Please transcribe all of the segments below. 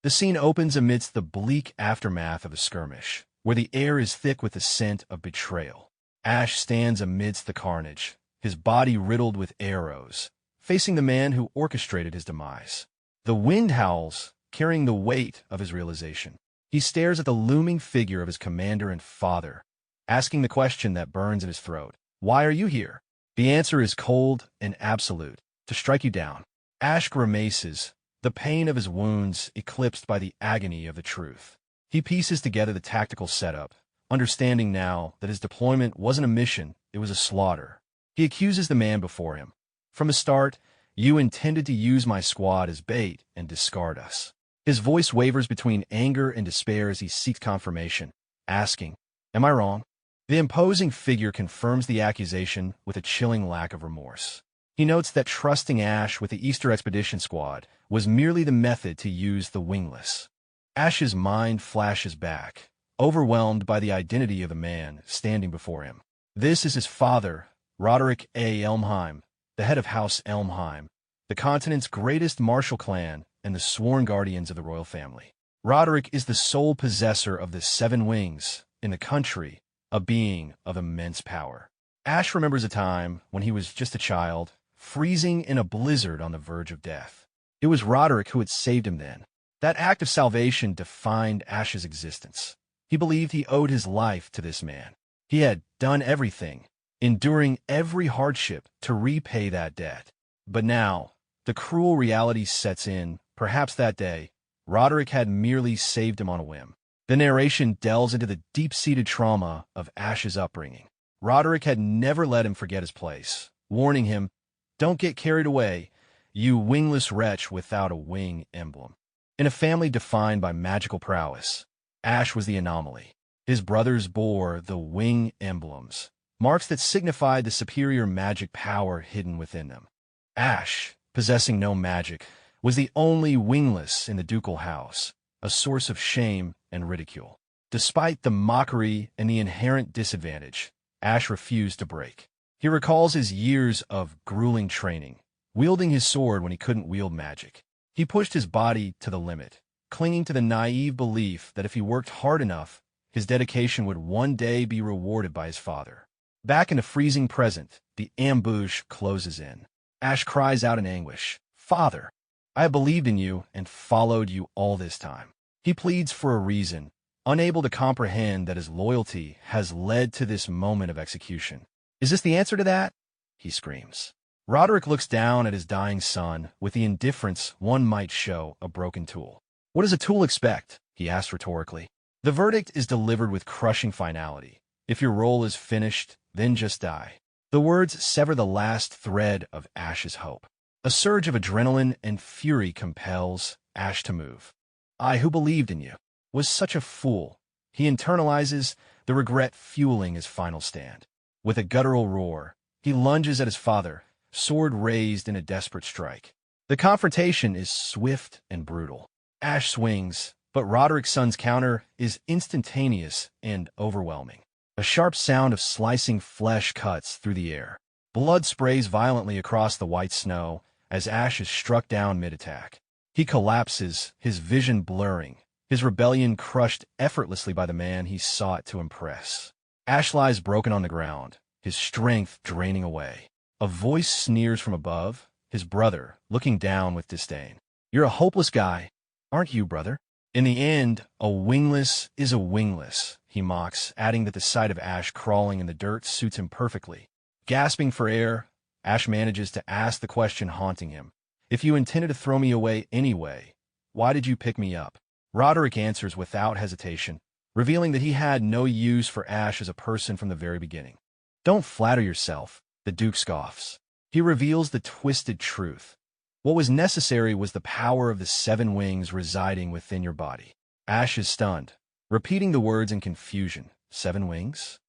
The scene opens amidst the bleak aftermath of a skirmish, where the air is thick with the scent of betrayal. Ash stands amidst the carnage, his body riddled with arrows, facing the man who orchestrated his demise. The wind howls, carrying the weight of his realization. He stares at the looming figure of his commander and father, asking the question that burns in his throat. Why are you here? The answer is cold and absolute. To strike you down. Ash grimaces, the pain of his wounds eclipsed by the agony of the truth. He pieces together the tactical setup, understanding now that his deployment wasn't a mission, it was a slaughter. He accuses the man before him. From the start, you intended to use my squad as bait and discard us. His voice wavers between anger and despair as he seeks confirmation, asking, Am I wrong? The imposing figure confirms the accusation with a chilling lack of remorse. He notes that trusting Ash with the Easter Expedition Squad was merely the method to use the wingless. Ash's mind flashes back, overwhelmed by the identity of the man standing before him. This is his father, Roderick A. Elmheim, the head of House Elmheim, the continent's greatest martial clan and the sworn guardians of the royal family. Roderick is the sole possessor of the 7 wings in the country, a being of immense power. Ash remembers a time when he was just a child, freezing in a blizzard on the verge of death. It was Roderick who had saved him then. That act of salvation defined Ash's existence. He believed he owed his life to this man. He had done everything, enduring every hardship to repay that debt. But now, the cruel reality sets in. Perhaps that day, Roderick had merely saved him on a whim. The narration delves into the deep-seated trauma of Ash's upbringing. Roderick had never let him forget his place, warning him, Don't get carried away, you wingless wretch without a wing emblem. In a family defined by magical prowess, Ash was the anomaly. His brothers bore the wing emblems, marks that signified the superior magic power hidden within them. Ash, possessing no magic, was the only wingless in the ducal house, a source of shame and ridicule. Despite the mockery and the inherent disadvantage, Ash refused to break. He recalls his years of grueling training, wielding his sword when he couldn't wield magic. He pushed his body to the limit, clinging to the naive belief that if he worked hard enough, his dedication would one day be rewarded by his father. Back in the freezing present, the ambush closes in. Ash cries out in anguish, Father, I have believed in you and followed you all this time. He pleads for a reason, unable to comprehend that his loyalty has led to this moment of execution. Is this the answer to that? He screams. Roderick looks down at his dying son with the indifference one might show a broken tool. What does a tool expect? He asks rhetorically. The verdict is delivered with crushing finality. If your role is finished, then just die. The words sever the last thread of Ash's hope. A surge of adrenaline and fury compels Ash to move. I, who believed in you, was such a fool. He internalizes, the regret fueling his final stand. With a guttural roar, he lunges at his father, sword raised in a desperate strike. The confrontation is swift and brutal. Ash swings, but Roderick's son's counter is instantaneous and overwhelming. A sharp sound of slicing flesh cuts through the air. Blood sprays violently across the white snow as Ash is struck down mid-attack. He collapses, his vision blurring, his rebellion crushed effortlessly by the man he sought to impress. Ash lies broken on the ground, his strength draining away. A voice sneers from above, his brother, looking down with disdain. You're a hopeless guy, aren't you, brother? In the end, a wingless is a wingless, he mocks, adding that the sight of Ash crawling in the dirt suits him perfectly. Gasping for air, Ash manages to ask the question haunting him. If you intended to throw me away anyway, why did you pick me up? Roderick answers without hesitation, revealing that he had no use for Ash as a person from the very beginning. Don't flatter yourself, the Duke scoffs. He reveals the twisted truth. What was necessary was the power of the 7 wings residing within your body. Ash is stunned, repeating the words in confusion. 7 wings?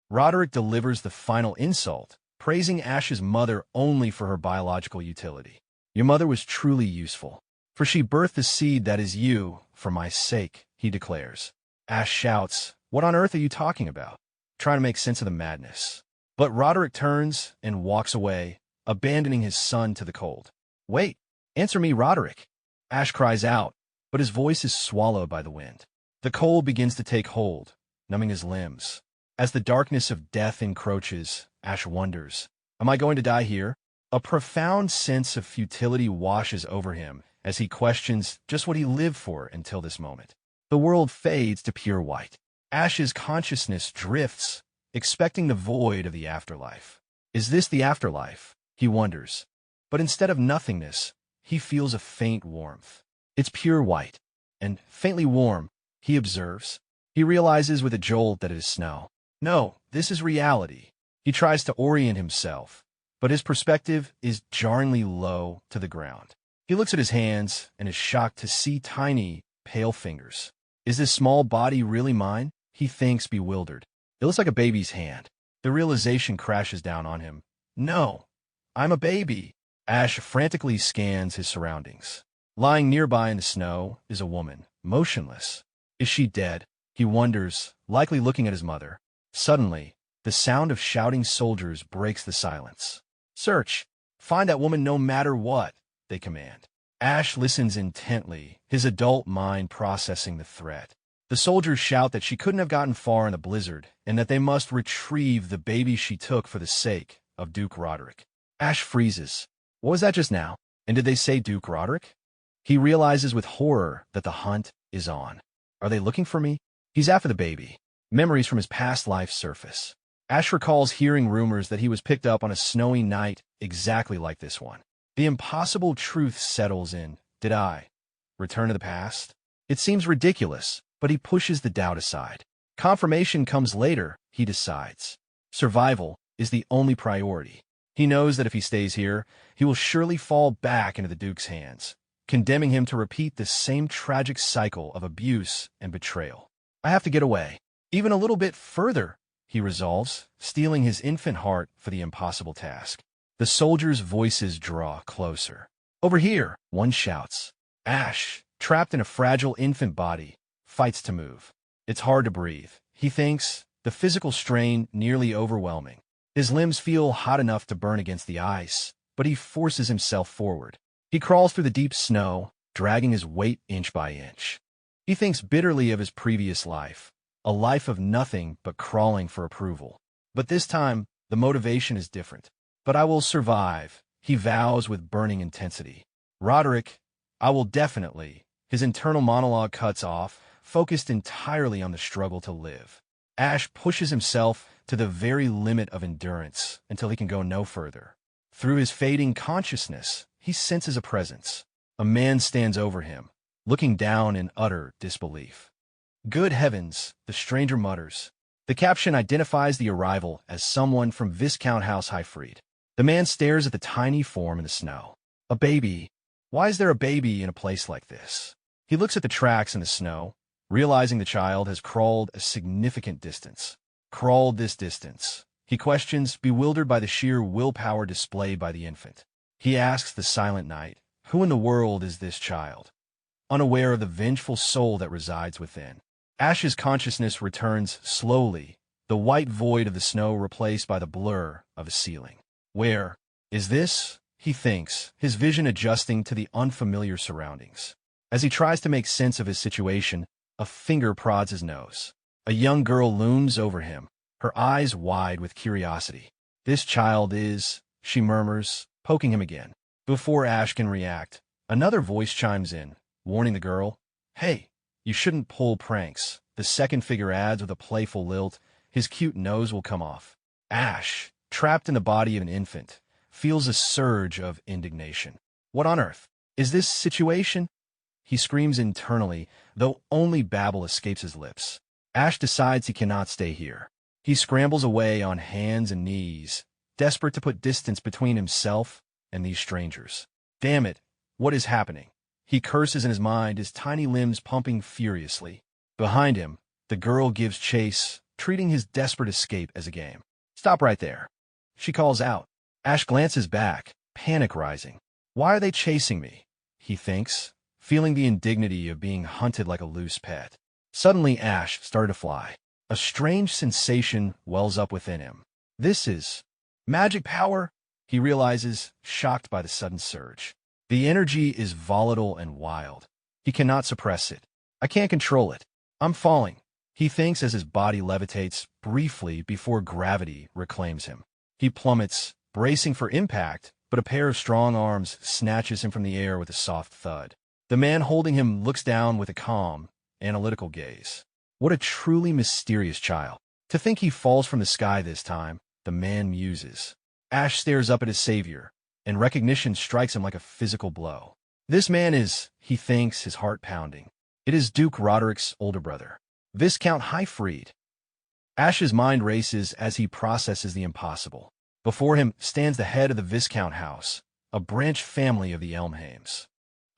Roderick delivers the final insult, praising Ash's mother only for her biological utility. Your mother was truly useful, for she birthed the seed that is you, for my sake, he declares. Ash shouts, What on earth are you talking about? Trying to make sense of the madness. But Roderick turns and walks away, abandoning his son to the cold. Wait, answer me, Roderick. Ash cries out, but his voice is swallowed by the wind. The cold begins to take hold, numbing his limbs. As the darkness of death encroaches, Ash wonders, am I going to die here? A profound sense of futility washes over him as he questions just what he lived for until this moment. The world fades to pure white. Ash's consciousness drifts, expecting the void of the afterlife. Is this the afterlife? He wonders. But instead of nothingness, he feels a faint warmth. It's pure white, and faintly warm, he observes. He realizes with a jolt that it is snow. No, this is reality. He tries to orient himself, but his perspective is jarringly low to the ground. He looks at his hands and is shocked to see tiny, pale fingers. Is this small body really mine? He thinks, bewildered. It looks like a baby's hand. The realization crashes down on him. No, I'm a baby. Ash frantically scans his surroundings. Lying nearby in the snow is a woman, motionless. Is she dead? He wonders, likely looking at his mother. Suddenly, the sound of shouting soldiers breaks the silence. Search! Find that woman no matter what, they command. Ash listens intently, his adult mind processing the threat. The soldiers shout that she couldn't have gotten far in the blizzard, and that they must retrieve the baby she took for the sake of Duke Roderick. Ash freezes. What was that just now? And did they say Duke Roderick? He realizes with horror that the hunt is on. Are they looking for me? He's after the baby. Memories from his past life surface. Ash recalls hearing rumors that he was picked up on a snowy night exactly like this one. The impossible truth settles in. Did I return to the past? It seems ridiculous, but he pushes the doubt aside. Confirmation comes later, he decides. Survival is the only priority. He knows that if he stays here, he will surely fall back into the Duke's hands, condemning him to repeat the same tragic cycle of abuse and betrayal. I have to get away. Even a little bit further, he resolves, steeling his infant heart for the impossible task. The soldiers' voices draw closer. Over here, one shouts. Ash, trapped in a fragile infant body, fights to move. It's hard to breathe, he thinks, the physical strain nearly overwhelming. His limbs feel hot enough to burn against the ice, but he forces himself forward. He crawls through the deep snow, dragging his weight inch by inch. He thinks bitterly of his previous life, a life of nothing but crawling for approval. But this time, the motivation is different. But I will survive, he vows with burning intensity. Roderick, I will definitely. His internal monologue cuts off, focused entirely on the struggle to live. Ash pushes himself to the very limit of endurance until he can go no further. Through his fading consciousness, he senses a presence. A man stands over him, looking down in utter disbelief. Good heavens, the stranger mutters. The caption identifies the arrival as someone from Viscount House Highfried. The man stares at the tiny form in the snow. A baby. Why is there a baby in a place like this? He looks at the tracks in the snow, realizing the child has crawled a significant distance. Crawled this distance, he questions, bewildered by the sheer willpower displayed by the infant. He asks the silent night, who in the world is this child? Unaware of the vengeful soul that resides within. Ash's consciousness returns slowly, the white void of the snow replaced by the blur of a ceiling. Where is this? He thinks, his vision adjusting to the unfamiliar surroundings. As he tries to make sense of his situation, a finger prods his nose. A young girl looms over him, her eyes wide with curiosity. This child is, she murmurs, poking him again. Before Ash can react, another voice chimes in, warning the girl, Hey, you shouldn't pull pranks. The second figure adds with a playful lilt, his cute nose will come off. Ash, trapped in the body of an infant, feels a surge of indignation. What on earth is this situation? He screams internally, though only babble escapes his lips. Ash decides he cannot stay here. He scrambles away on hands and knees, desperate to put distance between himself and these strangers. Damn it, what is happening? He curses in his mind, his tiny limbs pumping furiously. Behind him, the girl gives chase, treating his desperate escape as a game. Stop right there, she calls out. Ash glances back, panic rising. Why are they chasing me? He thinks, feeling the indignity of being hunted like a loose pet. Suddenly Ash started to fly. A strange sensation wells up within him. This is magic power, he realizes, shocked by the sudden surge. The energy is volatile and wild. He cannot suppress it. I can't control it. I'm falling, he thinks as his body levitates briefly before gravity reclaims him. He plummets, bracing for impact, but a pair of strong arms snatches him from the air with a soft thud. The man holding him looks down with a calm, analytical gaze. What a truly mysterious child. To think he falls from the sky this time, the man muses. Ash stares up at his savior, and recognition strikes him like a physical blow. This man is, he thinks, his heart pounding. It is Duke Roderick's older brother, Viscount Highfried. Ash's mind races as he processes the impossible. Before him stands the head of the Viscount house, a branch family of the Elmheims.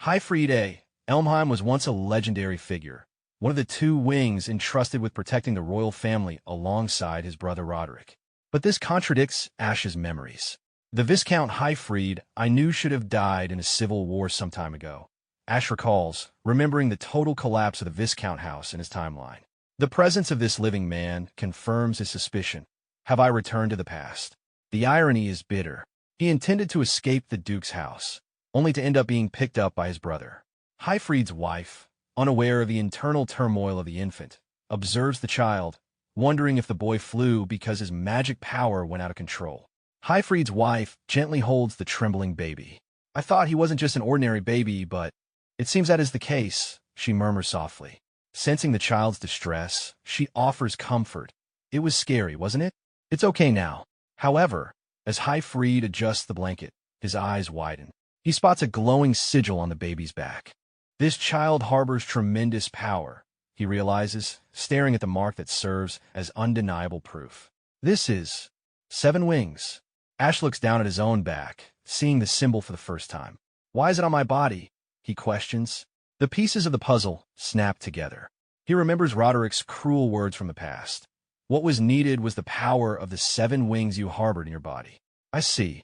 Highfried A. Elmheim was once a legendary figure, one of the two wings entrusted with protecting the royal family alongside his brother Roderick. But this contradicts Ash's memories. The Viscount Highfried I knew should have died in a civil war some time ago. Ash recalls, remembering the total collapse of the Viscount house in his timeline. The presence of this living man confirms his suspicion. Have I returned to the past? The irony is bitter. He intended to escape the Duke's house, only to end up being picked up by his brother. Highfried's wife, unaware of the internal turmoil of the infant, observes the child, wondering if the boy flew because his magic power went out of control. Highfried's wife gently holds the trembling baby. I thought he wasn't just an ordinary baby, but it seems that is the case, she murmurs softly. Sensing the child's distress, she offers comfort. It was scary, wasn't it? It's okay now. However, as Highfried adjusts the blanket, his eyes widen. He spots a glowing sigil on the baby's back. This child harbors tremendous power, he realizes, staring at the mark that serves as undeniable proof. This is 7 wings. Ash looks down at his own back, seeing the symbol for the first time. Why is it on my body? He questions. The pieces of the puzzle snap together. He remembers Roderick's cruel words from the past. What was needed was the power of the 7 wings you harbored in your body. I see.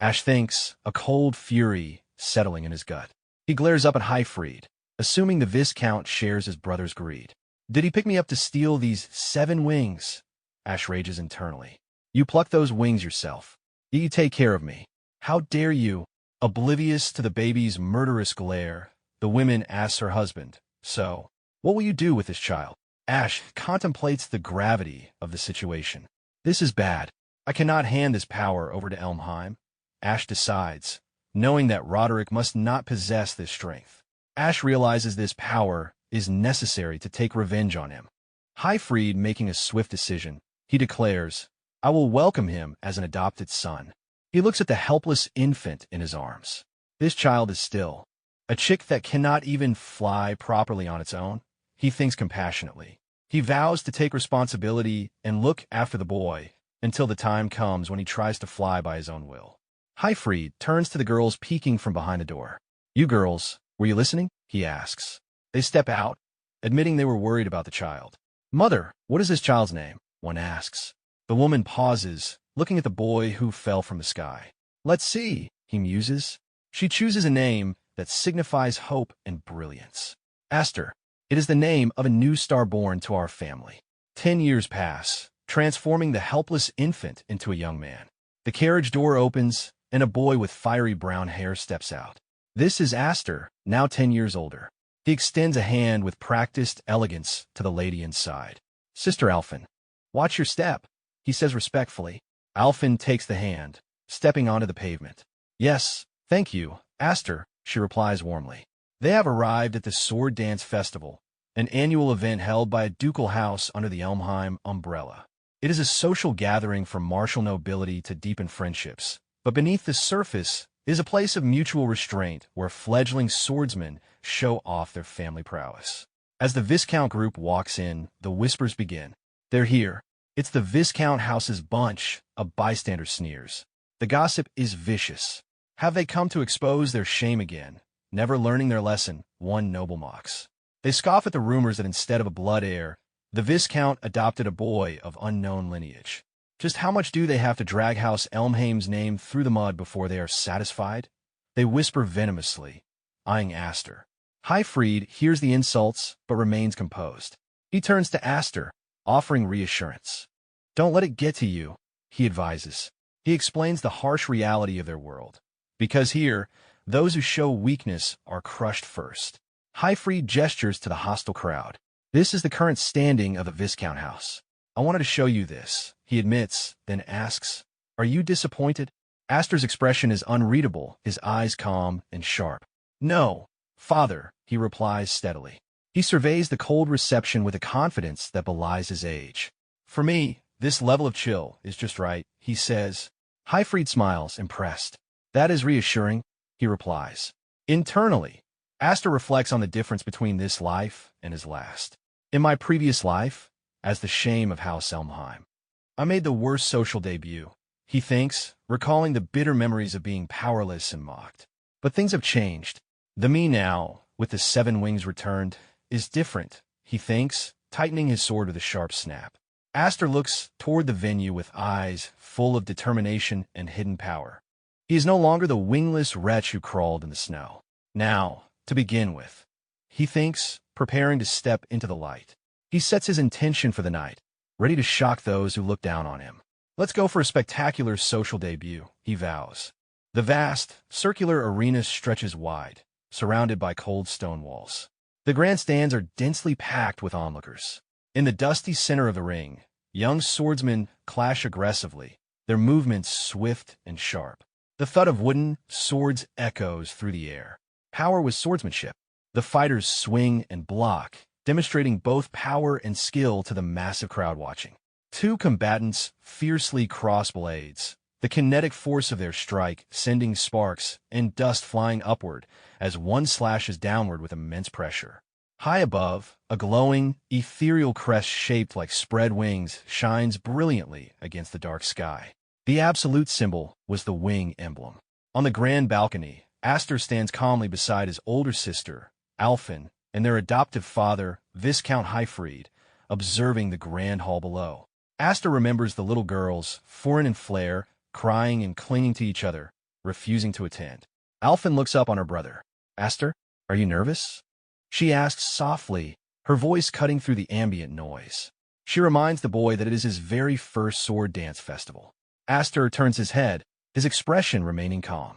Ash thinks, a cold fury settling in his gut. He glares up at Highfried, assuming the Viscount shares his brother's greed. Did he pick me up to steal these 7 wings? Ash rages internally. You plucked those wings yourself. You take care of me. How dare you? Oblivious to the baby's murderous glare, the woman asks her husband, so, what will you do with this child? Ash contemplates the gravity of the situation. This is bad. I cannot hand this power over to Elmheim. Ash decides, knowing that Roderick must not possess this strength. Ash realizes this power is necessary to take revenge on him. Highfried making a swift decision, he declares, I will welcome him as an adopted son. He looks at the helpless infant in his arms. This child is still a chick that cannot even fly properly on its own. He thinks compassionately. He vows to take responsibility and look after the boy until the time comes when he tries to fly by his own will. Highfried turns to the girls peeking from behind the door. You girls, were you listening? He asks. They step out, admitting they were worried about the child. Mother, what is this child's name? One asks. The woman pauses, looking at the boy who fell from the sky. Let's see, he muses. She chooses a name that signifies hope and brilliance. Aster. It is the name of a new star born to our family. 10 years pass, transforming the helpless infant into a young man. The carriage door opens, and a boy with fiery brown hair steps out. This is Aster, now 10 years older. He extends a hand with practiced elegance to the lady inside. Sister Alphen, watch your step, he says respectfully. Alphen takes the hand, stepping onto the pavement. Yes, thank you, Aster, she replies warmly. They have arrived at the Sword Dance Festival, an annual event held by a ducal house under the Elmheim umbrella. It is a social gathering for martial nobility to deepen friendships, but beneath the surface is a place of mutual restraint where fledgling swordsmen show off their family prowess. As the Viscount group walks in, the whispers begin. They're here. It's the Viscount house's bunch, a bystander sneers. The gossip is vicious. Have they come to expose their shame again? Never learning their lesson, one noble mocks. They scoff at the rumors that instead of a blood heir, the Viscount adopted a boy of unknown lineage. Just how much do they have to drag House Elmheim's name through the mud before they are satisfied? They whisper venomously, eyeing Aster. Highfried hears the insults, but remains composed. He turns to Aster, offering reassurance. Don't let it get to you, he advises. He explains the harsh reality of their world. Because here, those who show weakness are crushed first. Highfried gestures to the hostile crowd. This is the current standing of the Viscount house. I wanted to show you this, he admits, then asks, are you disappointed? Astor's expression is unreadable, his eyes calm and sharp. No, father, he replies steadily. He surveys the cold reception with a confidence that belies his age. For me, this level of chill is just right, he says. Highfried smiles, impressed. That is reassuring, he replies. Internally, Astor reflects on the difference between this life and his last. In my previous life, as the shame of House Elmheim, I made the worst social debut, he thinks, recalling the bitter memories of being powerless and mocked. But things have changed. The me now, with the 7 wings returned, is different, he thinks, tightening his sword with a sharp snap. Astor looks toward the venue with eyes full of determination and hidden power. He is no longer the wingless wretch who crawled in the snow. Now, to begin with, he thinks, preparing to step into the light. He sets his intention for the night, ready to shock those who look down on him. Let's go for a spectacular social debut, he vows. The vast, circular arena stretches wide, surrounded by cold stone walls. The grandstands are densely packed with onlookers. In the dusty center of the ring, young swordsmen clash aggressively, their movements swift and sharp. The thud of wooden swords echoes through the air. Power with swordsmanship. The fighters swing and block, demonstrating both power and skill to the massive crowd watching. 2 combatants fiercely cross blades, the kinetic force of their strike sending sparks and dust flying upward as one slashes downward with immense pressure. High above, a glowing, ethereal crest shaped like spread wings shines brilliantly against the dark sky. The absolute symbol was the wing emblem. On the grand balcony, Astor stands calmly beside his older sister, Alphen, and their adoptive father, Viscount Highfried, observing the grand hall below. Astor remembers the little girls, foreign in flair, crying and clinging to each other, refusing to attend. Alphen looks up on her brother. Astor, are you nervous? She asks softly, her voice cutting through the ambient noise. She reminds the boy that it is his very first sword dance festival. Astor turns his head, his expression remaining calm.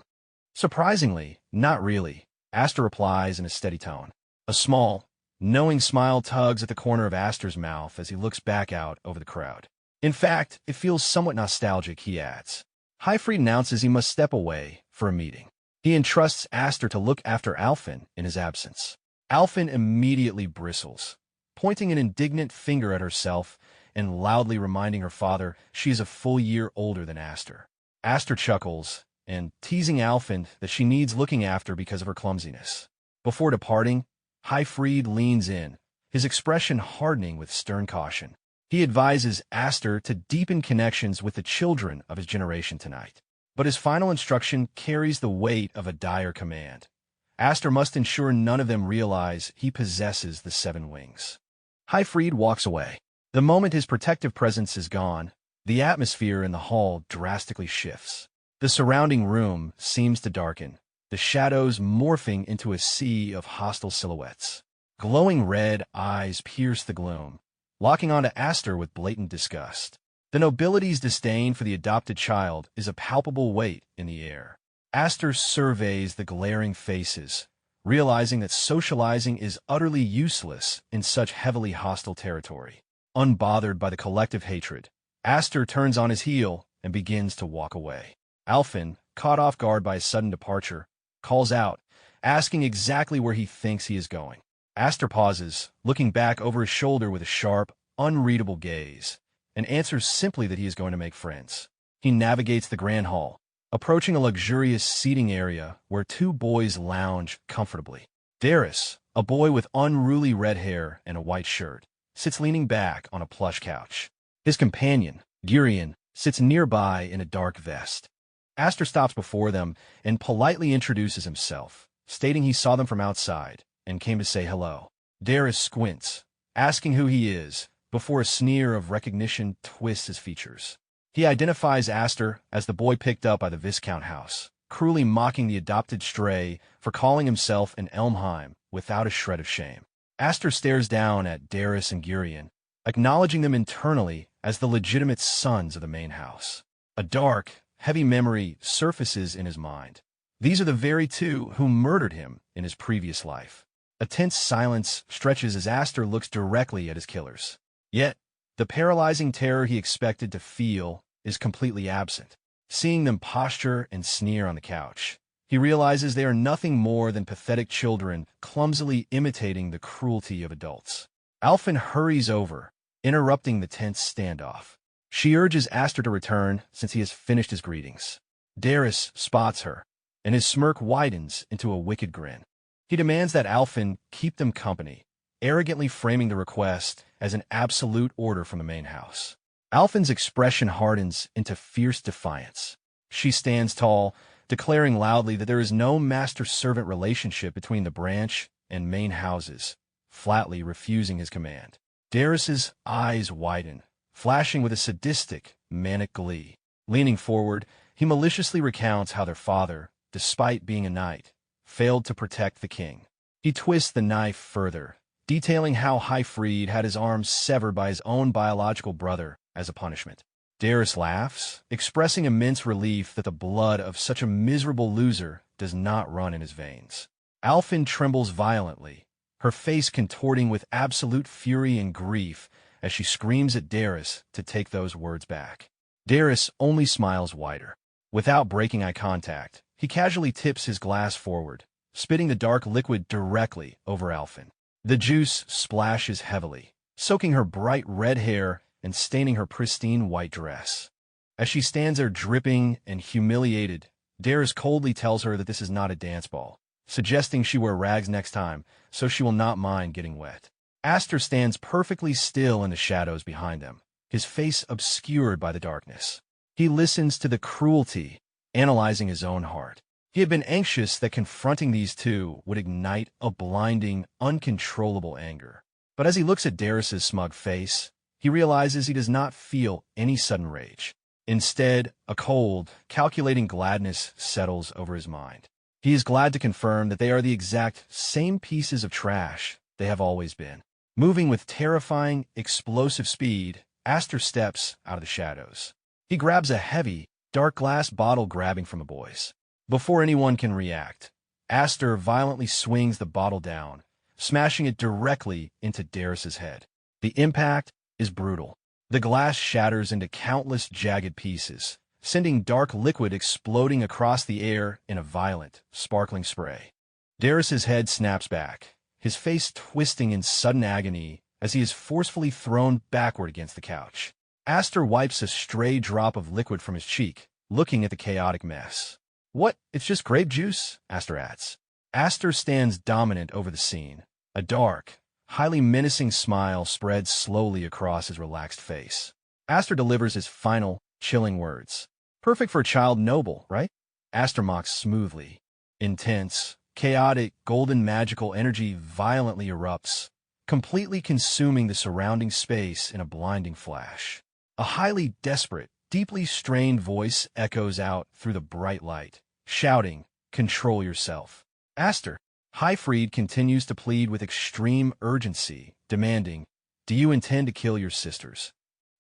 Surprisingly, not really, Astor replies in a steady tone. A small, knowing smile tugs at the corner of Astor's mouth as he looks back out over the crowd. In fact, it feels somewhat nostalgic, he adds. Highfried announces he must step away for a meeting. He entrusts Astor to look after Alphen in his absence. Alphen immediately bristles, pointing an indignant finger at herself and loudly reminding her father she is a full year older than Astor. Astor chuckles, and teasing Alphen that she needs looking after because of her clumsiness. Before departing, Highfried leans in, his expression hardening with stern caution. He advises Astor to deepen connections with the children of his generation tonight. But his final instruction carries the weight of a dire command. Astor must ensure none of them realize he possesses the 7 wings. Highfried walks away. The moment his protective presence is gone, the atmosphere in the hall drastically shifts. The surrounding room seems to darken, the shadows morphing into a sea of hostile silhouettes. Glowing red eyes pierce the gloom, locking onto Astor with blatant disgust. The nobility's disdain for the adopted child is a palpable weight in the air. Astor surveys the glaring faces, realizing that socializing is utterly useless in such heavily hostile territory. Unbothered by the collective hatred, Astor turns on his heel and begins to walk away. Alphen, caught off guard by his sudden departure, calls out, asking exactly where he thinks he is going. Astor pauses, looking back over his shoulder with a sharp, unreadable gaze, and answers simply that he is going to make friends. He navigates the grand hall, approaching a luxurious seating area where 2 boys lounge comfortably. Darius, a boy with unruly red hair and a white shirt, sits leaning back on a plush couch. His companion, Gurion, sits nearby in a dark vest. Astor stops before them and politely introduces himself, stating he saw them from outside and came to say hello. Darius squints, asking who he is, before a sneer of recognition twists his features. He identifies Astor as the boy picked up by the Viscount house, cruelly mocking the adopted stray for calling himself an Elmheim without a shred of shame. Astor stares down at Darius and Gurion, acknowledging them internally as the legitimate sons of the main house. A dark, heavy memory surfaces in his mind. These are the very 2 who murdered him in his previous life. A tense silence stretches as Aster looks directly at his killers. Yet, the paralyzing terror he expected to feel is completely absent. Seeing them posture and sneer on the couch, he realizes they are nothing more than pathetic children clumsily imitating the cruelty of adults. Alphen hurries over, interrupting the tense standoff. She urges Aster to return since he has finished his greetings. Darius spots her, and his smirk widens into a wicked grin. He demands that Alphen keep them company, arrogantly framing the request as an absolute order from the main house. Alphen's expression hardens into fierce defiance. She stands tall, declaring loudly that there is no master-servant relationship between the branch and main houses, flatly refusing his command. Darius's eyes widen, flashing with a sadistic, manic glee. Leaning forward, he maliciously recounts how their father, despite being a knight, failed to protect the king. He twists the knife further, detailing how Hyfried had his arms severed by his own biological brother as a punishment. Darius laughs, expressing immense relief that the blood of such a miserable loser does not run in his veins. Alphen trembles violently, her face contorting with absolute fury and grief as she screams at Darius to take those words back. Darius only smiles wider. Without breaking eye contact, he casually tips his glass forward, spitting the dark liquid directly over Alphen. The juice splashes heavily, soaking her bright red hair and staining her pristine white dress. As she stands there dripping and humiliated, Darius coldly tells her that this is not a dance ball, suggesting she wear rags next time so she will not mind getting wet. Aster stands perfectly still in the shadows behind them, his face obscured by the darkness. He listens to the cruelty, analyzing his own heart. He had been anxious that confronting these two would ignite a blinding, uncontrollable anger. But as he looks at Darius's smug face, he realizes he does not feel any sudden rage. Instead, a cold, calculating gladness settles over his mind. He is glad to confirm that they are the exact same pieces of trash they have always been. Moving with terrifying, explosive speed, Aster steps out of the shadows. He grabs a heavy, dark glass bottle grabbing from the boys. Before anyone can react, Aster violently swings the bottle down, smashing it directly into Darius's head. The impact is brutal. The glass shatters into countless jagged pieces, sending dark liquid exploding across the air in a violent, sparkling spray. Darius's head snaps back, his face twisting in sudden agony as he is forcefully thrown backward against the couch. Aster wipes a stray drop of liquid from his cheek, looking at the chaotic mess. "What? It's just grape juice?" Aster adds. Aster stands dominant over the scene. A dark, highly menacing smile spreads slowly across his relaxed face. Aster delivers his final, chilling words. "Perfect for a child noble, right?" Aster mocks smoothly. Intense, chaotic, golden magical energy violently erupts, completely consuming the surrounding space in a blinding flash. A highly desperate, deeply strained voice echoes out through the bright light, shouting, "Control yourself." Aster. Hyfried continues to plead with extreme urgency, demanding, "Do you intend to kill your sisters?"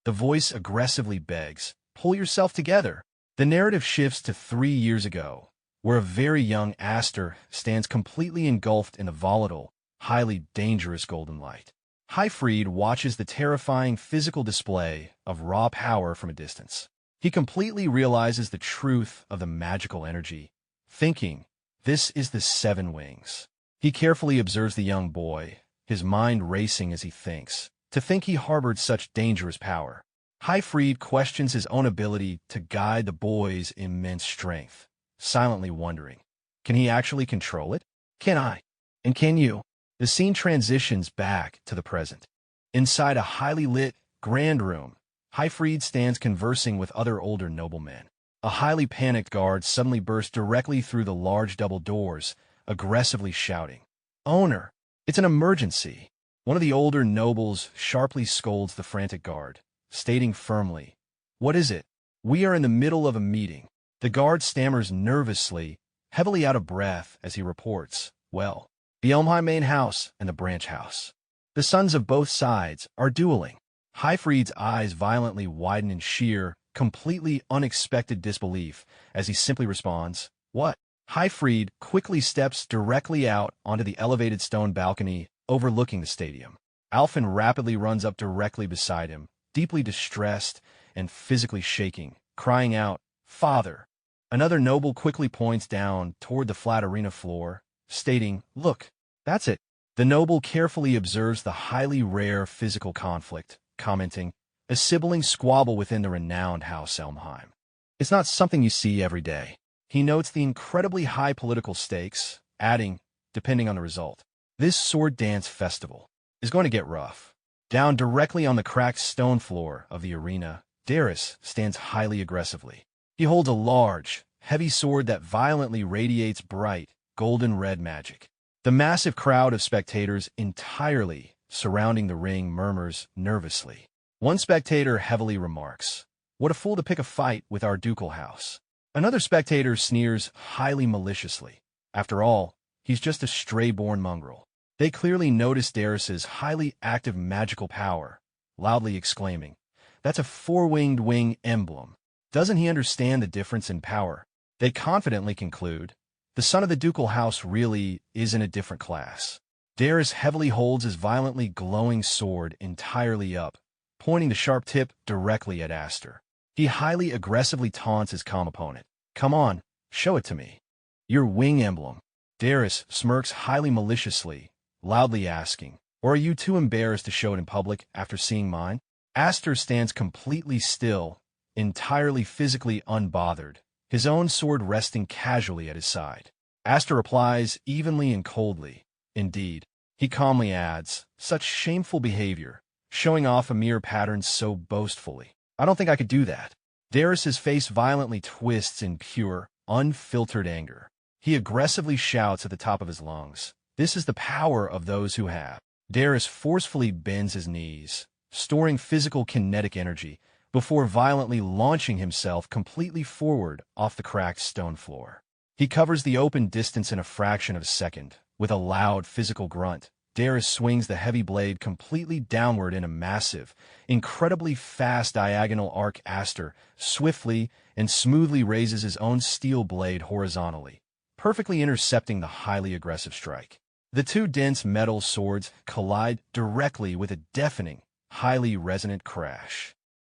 The voice aggressively begs, "Pull yourself together." The narrative shifts to 3 years ago, where a very young Aster stands completely engulfed in the volatile, highly dangerous golden light. Hyfried watches the terrifying physical display of raw power from a distance. He completely realizes the truth of the magical energy, thinking, this is the Seven Wings. He carefully observes the young boy, his mind racing as he thinks, to think he harbored such dangerous power. Hyfried questions his own ability to guide the boy's immense strength, silently wondering, can he actually control it? Can I? And can you? The scene transitions back to the present. Inside a highly lit, grand room, Hyfried stands conversing with other older noblemen. A highly panicked guard suddenly bursts directly through the large double doors, aggressively shouting, "Owner, it's an emergency." One of the older nobles sharply scolds the frantic guard, stating firmly, "What is it?" "We are in the middle of a meeting." The guard stammers nervously, heavily out of breath as he reports, "Well, the Elmheim main house and the branch house. The sons of both sides are dueling." Hyfried's eyes violently widen in sheer, completely unexpected disbelief as he simply responds, "What?" Highfried quickly steps directly out onto the elevated stone balcony overlooking the stadium. Alfin rapidly runs up directly beside him, deeply distressed and physically shaking, crying out, "Father!" Another noble quickly points down toward the flat arena floor, stating, "Look, that's it." The noble carefully observes the highly rare physical conflict, commenting, "A sibling squabble within the renowned House Elmheim. It's not something you see every day." He notes the incredibly high political stakes, adding, depending on the result, "This sword dance festival is going to get rough." Down directly on the cracked stone floor of the arena, Darius stands highly aggressively. He holds a large, heavy sword that violently radiates bright, golden-red magic. The massive crowd of spectators entirely surrounding the ring murmurs nervously. One spectator heavily remarks, "What a fool to pick a fight with our ducal house." Another spectator sneers highly maliciously. After all, he's just a stray-born mongrel. They clearly notice Darius's highly active magical power, loudly exclaiming, "That's a four-winged wing emblem. Doesn't he understand the difference in power?" They confidently conclude, the son of the ducal house really is in a different class. Darius heavily holds his violently glowing sword entirely up, pointing the sharp tip directly at Aster. He highly aggressively taunts his calm opponent. "Come on, show it to me. Your wing emblem." Darius smirks highly maliciously, loudly asking, "Or are you too embarrassed to show it in public after seeing mine?" Aster stands completely still, entirely physically unbothered, his own sword resting casually at his side. Aster replies evenly and coldly. Indeed, he calmly adds, "Such shameful behavior, showing off a mere pattern so boastfully. I don't think I could do that." Darius's face violently twists in pure, unfiltered anger. He aggressively shouts at the top of his lungs, "This is the power of those who have." Darius forcefully bends his knees, storing physical kinetic energy, before violently launching himself completely forward off the cracked stone floor. He covers the open distance in a fraction of a second. With a loud physical grunt, Darius swings the heavy blade completely downward in a massive, incredibly fast diagonal arc. Aster swiftly and smoothly raises his own steel blade horizontally, perfectly intercepting the highly aggressive strike. The two dense metal swords collide directly with a deafening, highly resonant crash.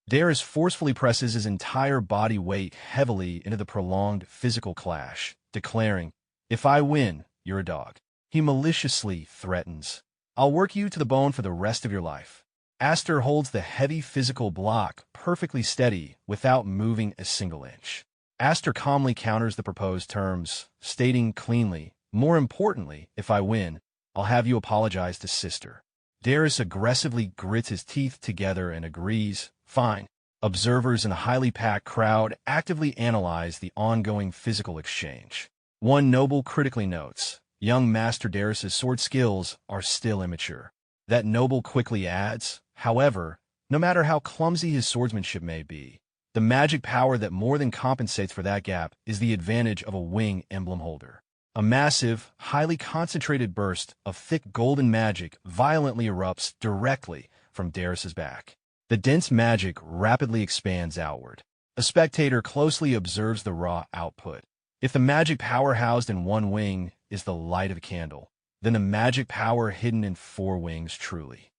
Darius forcefully presses his entire body weight heavily into the prolonged physical clash, declaring, "If I win, you're a dog." He maliciously threatens, "I'll work you to the bone for the rest of your life." Aster holds the heavy physical block perfectly steady without moving a single inch. Aster calmly counters the proposed terms, stating cleanly, "More importantly, if I win, I'll have you apologize to sister." Darius aggressively grits his teeth together and agrees, "Fine." Observers in the highly packed crowd actively analyze the ongoing physical exchange. One noble critically notes, "Young Master Darius's sword skills are still immature." That noble quickly adds, "However, no matter how clumsy his swordsmanship may be, the magic power that more than compensates for that gap is the advantage of a wing emblem holder." A massive, highly concentrated burst of thick golden magic violently erupts directly from Darius's back. The dense magic rapidly expands outward. A spectator closely observes the raw output. If the magic power housed in one wing is the light of a candle, then the magic power hidden in four wings truly.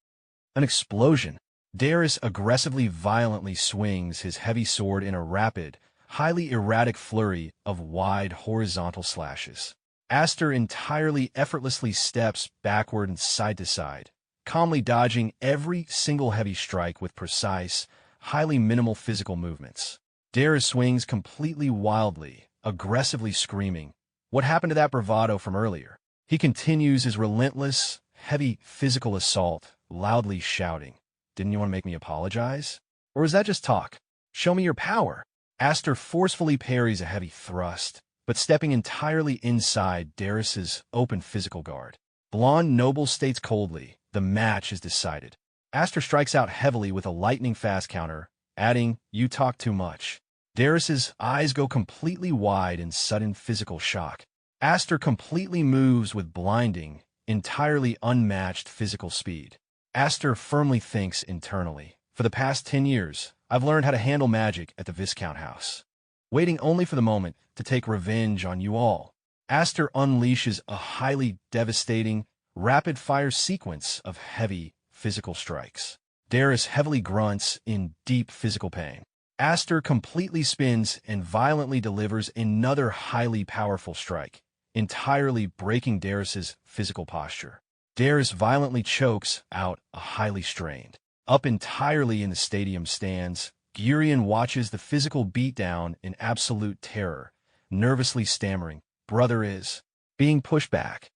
An explosion. Darius aggressively violently swings his heavy sword in a rapid, highly erratic flurry of wide horizontal slashes. Aster entirely effortlessly steps backward and side to side, calmly dodging every single heavy strike with precise, highly minimal physical movements. Darius swings completely wildly, aggressively screaming, "What happened to that bravado from earlier?" He continues his relentless, heavy physical assault, loudly shouting, "Didn't you want to make me apologize? Or is that just talk? Show me your power." Aster forcefully parries a heavy thrust, but stepping entirely inside Darius's open physical guard. Blonde Noble states coldly, "The match is decided." Aster strikes out heavily with a lightning-fast counter, adding, "You talk too much." Darius's eyes go completely wide in sudden physical shock. Aster completely moves with blinding, entirely unmatched physical speed. Aster firmly thinks internally, "For the past 10 years, I've learned how to handle magic at the Viscount House, waiting only for the moment to take revenge on you all." Aster unleashes a highly devastating, rapid-fire sequence of heavy physical strikes. Darius heavily grunts in deep physical pain. Aster completely spins and violently delivers another highly powerful strike, entirely breaking Darius's physical posture. Darius violently chokes out a highly strained. Up entirely in the stadium stands, Gurion watches the physical beatdown in absolute terror, nervously stammering, "Brother is being pushed back."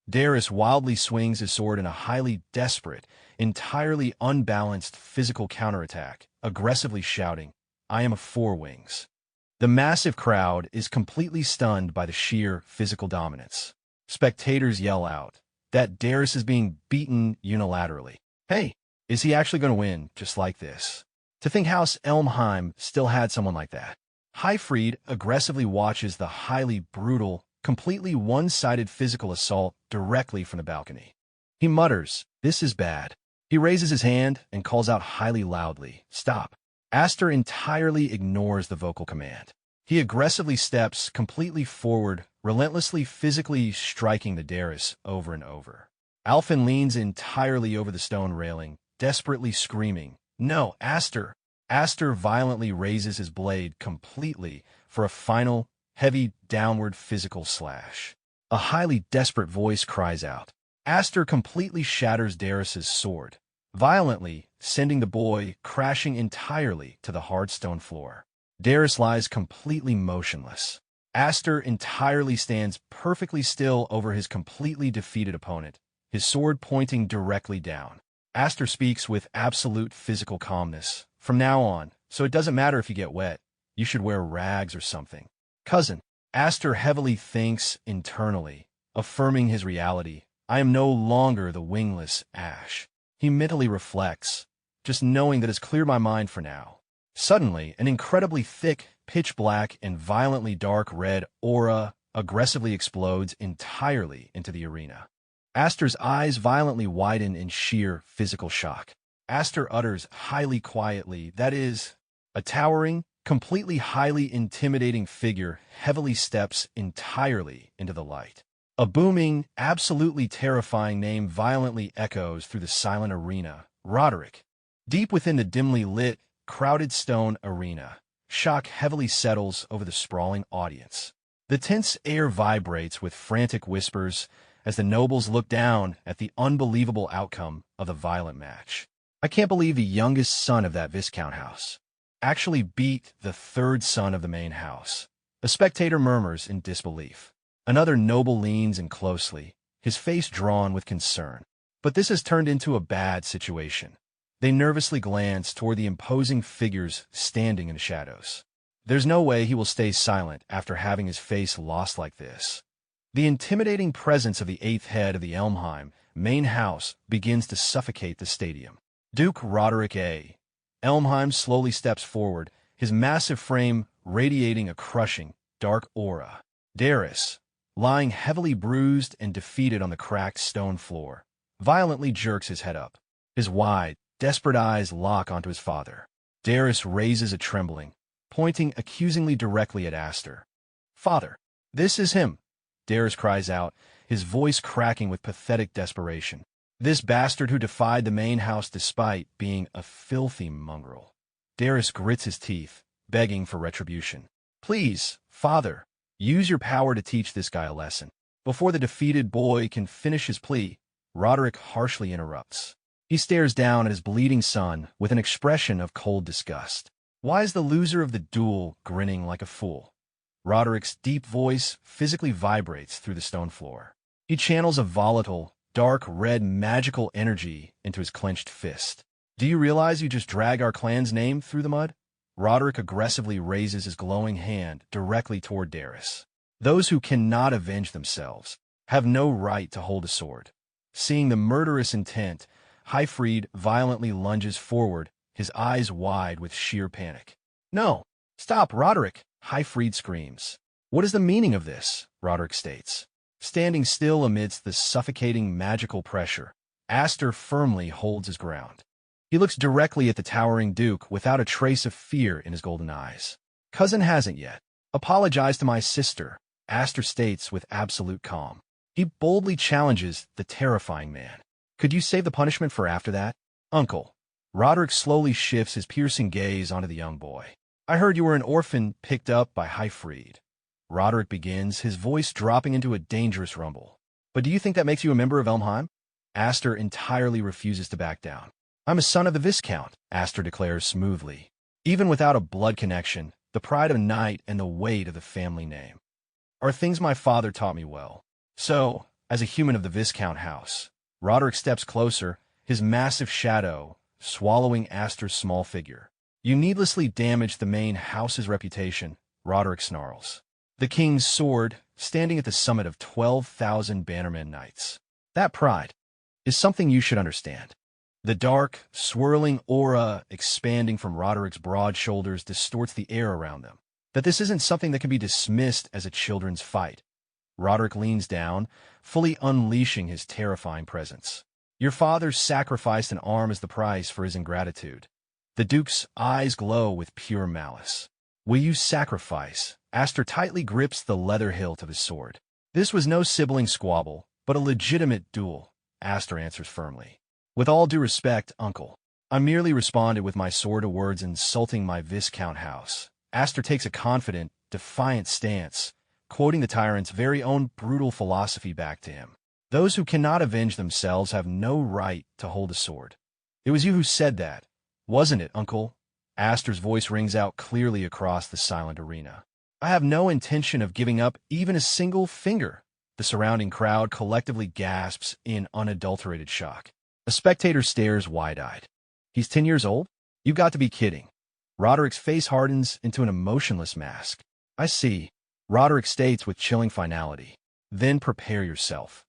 Darius wildly swings his sword in a highly desperate, entirely unbalanced physical counterattack, aggressively shouting, "I am a four wings." The massive crowd is completely stunned by the sheer physical dominance. Spectators yell out that Darius is being beaten unilaterally. Hey, is he actually going to win just like this? To think House Elmheim still had someone like that. Hyfried aggressively watches the highly brutal, completely one-sided physical assault directly from the balcony. He mutters, "This is bad." He raises his hand and calls out highly loudly, "Stop." Aster entirely ignores the vocal command. He aggressively steps completely forward, relentlessly physically striking the Darius over and over. Alphen leans entirely over the stone railing, desperately screaming, "No, Aster!" Aster violently raises his blade completely for a final, heavy downward physical slash. A highly desperate voice cries out. Aster completely shatters Darius's sword, violently sending the boy crashing entirely to the hard stone floor. Darius lies completely motionless. Aster entirely stands perfectly still over his completely defeated opponent, his sword pointing directly down. Aster speaks with absolute physical calmness. "From now on, so it doesn't matter if you get wet, you should wear rags or something." "Cousin," Aster heavily thinks internally, affirming his reality. "I am no longer the wingless Ash." He mentally reflects, just knowing that it's cleared my mind for now. Suddenly, an incredibly thick, pitch-black, and violently dark red aura aggressively explodes entirely into the arena. Aster's eyes violently widen in sheer physical shock. Aster utters highly quietly, "That is..." A towering, completely highly intimidating figure heavily steps entirely into the light. A booming, absolutely terrifying name violently echoes through the silent arena, Roderick. Deep within the dimly lit, crowded stone arena, shock heavily settles over the sprawling audience. The tense air vibrates with frantic whispers as the nobles look down at the unbelievable outcome of the violent match. "I can't believe the youngest son of that Viscount house actually beat the third son of the main house." A spectator murmurs in disbelief. Another noble leans in closely, his face drawn with concern. But this has turned into a bad situation. They nervously glance toward the imposing figures standing in the shadows. There's no way he will stay silent after having his face lost like this. The intimidating presence of the eighth head of the Elmheim main house begins to suffocate the stadium. Duke Roderick A. Elmheim slowly steps forward, his massive frame radiating a crushing, dark aura. Darius, lying heavily bruised and defeated on the cracked stone floor, violently jerks his head up. His wide, desperate eyes lock onto his father. Darius raises a trembling, pointing accusingly directly at Aster. "Father, this is him," Darius cries out, his voice cracking with pathetic desperation. "This bastard who defied the main house despite being a filthy mongrel." Darius grits his teeth, begging for retribution. "Please, father, use your power to teach this guy a lesson." Before the defeated boy can finish his plea, Roderick harshly interrupts. He stares down at his bleeding son with an expression of cold disgust. "Why is the loser of the duel grinning like a fool?" Roderick's deep voice physically vibrates through the stone floor. He channels a volatile, dark red magical energy into his clenched fist. "Do you realize you just drag our clan's name through the mud?" Roderick aggressively raises his glowing hand directly toward Darius. "Those who cannot avenge themselves have no right to hold a sword." Seeing the murderous intent, Hyfried violently lunges forward, his eyes wide with sheer panic. "No! Stop, Roderick!" Hyfried screams. "What is the meaning of this?" Roderick states. Standing still amidst the suffocating magical pressure, Aster firmly holds his ground. He looks directly at the towering Duke without a trace of fear in his golden eyes. "Cousin hasn't yet apologized to my sister," Aster states with absolute calm. He boldly challenges the terrifying man. Could you save the punishment for after that? Uncle. Roderick slowly shifts his piercing gaze onto the young boy. I heard you were an orphan picked up by Hyfried. Roderick begins, his voice dropping into a dangerous rumble. But do you think that makes you a member of Elmheim? Aster entirely refuses to back down. I'm a son of the Viscount, Aster declares smoothly. Even without a blood connection, the pride of a knight and the weight of the family name are things my father taught me well. So, as a human of the Viscount house, Roderick steps closer, his massive shadow swallowing Aster's small figure. You needlessly damaged the main house's reputation, Roderick snarls. The king's sword, standing at the summit of 12,000 bannermen knights. That pride is something you should understand. The dark, swirling aura expanding from Roderick's broad shoulders distorts the air around them. That this isn't something that can be dismissed as a children's fight. Roderick leans down, fully unleashing his terrifying presence. Your father sacrificed an arm as the price for his ingratitude. The Duke's eyes glow with pure malice. Will you sacrifice? Aster tightly grips the leather hilt of his sword. This was no sibling squabble, but a legitimate duel, Aster answers firmly. With all due respect, uncle, I merely responded with my sword to words insulting my Viscount house. Aster takes a confident, defiant stance, quoting the tyrant's very own brutal philosophy back to him. Those who cannot avenge themselves have no right to hold a sword. It was you who said that, wasn't it, uncle? Aster's voice rings out clearly across the silent arena. I have no intention of giving up even a single finger. The surrounding crowd collectively gasps in unadulterated shock. A spectator stares wide-eyed. He's 10 years old? You've got to be kidding. Roderick's face hardens into an emotionless mask. I see, Roderick states with chilling finality. Then prepare yourself.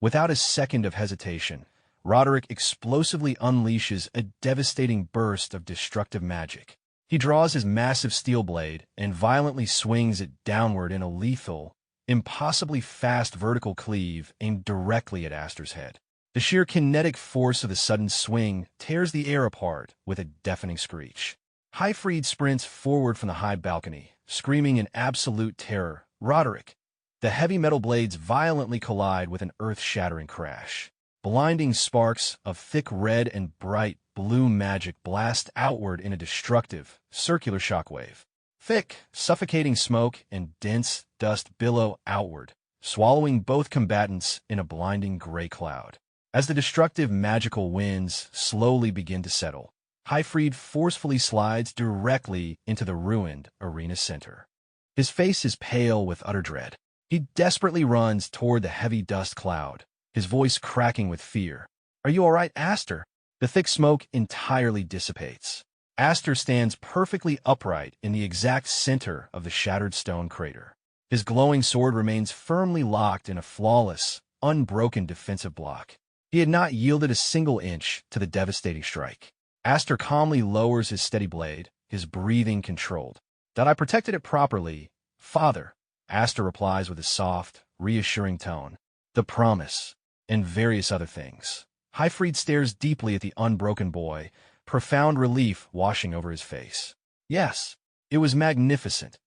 Without a second of hesitation, Roderick explosively unleashes a devastating burst of destructive magic. He draws his massive steel blade and violently swings it downward in a lethal, impossibly fast vertical cleave aimed directly at Aster's head. The sheer kinetic force of the sudden swing tears the air apart with a deafening screech. Hyfried sprints forward from the high balcony, screaming in absolute terror. Roderick! The heavy metal blades violently collide with an earth-shattering crash. Blinding sparks of thick red and bright blue magic blast outward in a destructive, circular shockwave. Thick, suffocating smoke and dense dust billow outward, swallowing both combatants in a blinding gray cloud. As the destructive magical winds slowly begin to settle, Hyfried forcefully slides directly into the ruined arena center. His face is pale with utter dread. He desperately runs toward the heavy dust cloud, his voice cracking with fear. Are you all right, Aster? The thick smoke entirely dissipates. Aster stands perfectly upright in the exact center of the shattered stone crater. His glowing sword remains firmly locked in a flawless, unbroken defensive block. He had not yielded a single inch to the devastating strike. Aster calmly lowers his steady blade, his breathing controlled. That I protected it properly, father, Aster replies with a soft, reassuring tone. The promise, and various other things. Hyfried stares deeply at the unbroken boy, profound relief washing over his face. Yes, it was magnificent.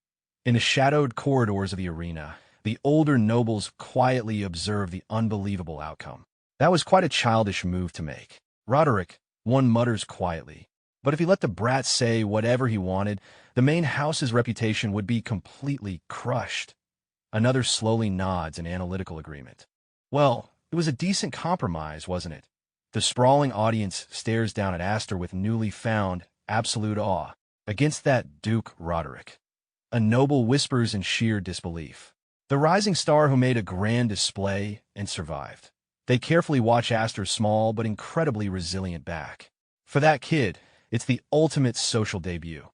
In the shadowed corridors of the arena, the older nobles quietly observed the unbelievable outcome. That was quite a childish move to make. Roderick, one mutters quietly. But if he let the brat say whatever he wanted, the main house's reputation would be completely crushed. Another slowly nods in analytical agreement. Well, it was a decent compromise, wasn't it? The sprawling audience stares down at Aster with newly found, absolute awe. Against that Duke Roderick. A noble whispers in sheer disbelief. The rising star who made a grand display and survived. They carefully watch Aster's small but incredibly resilient back. For that kid, it's the ultimate social debut.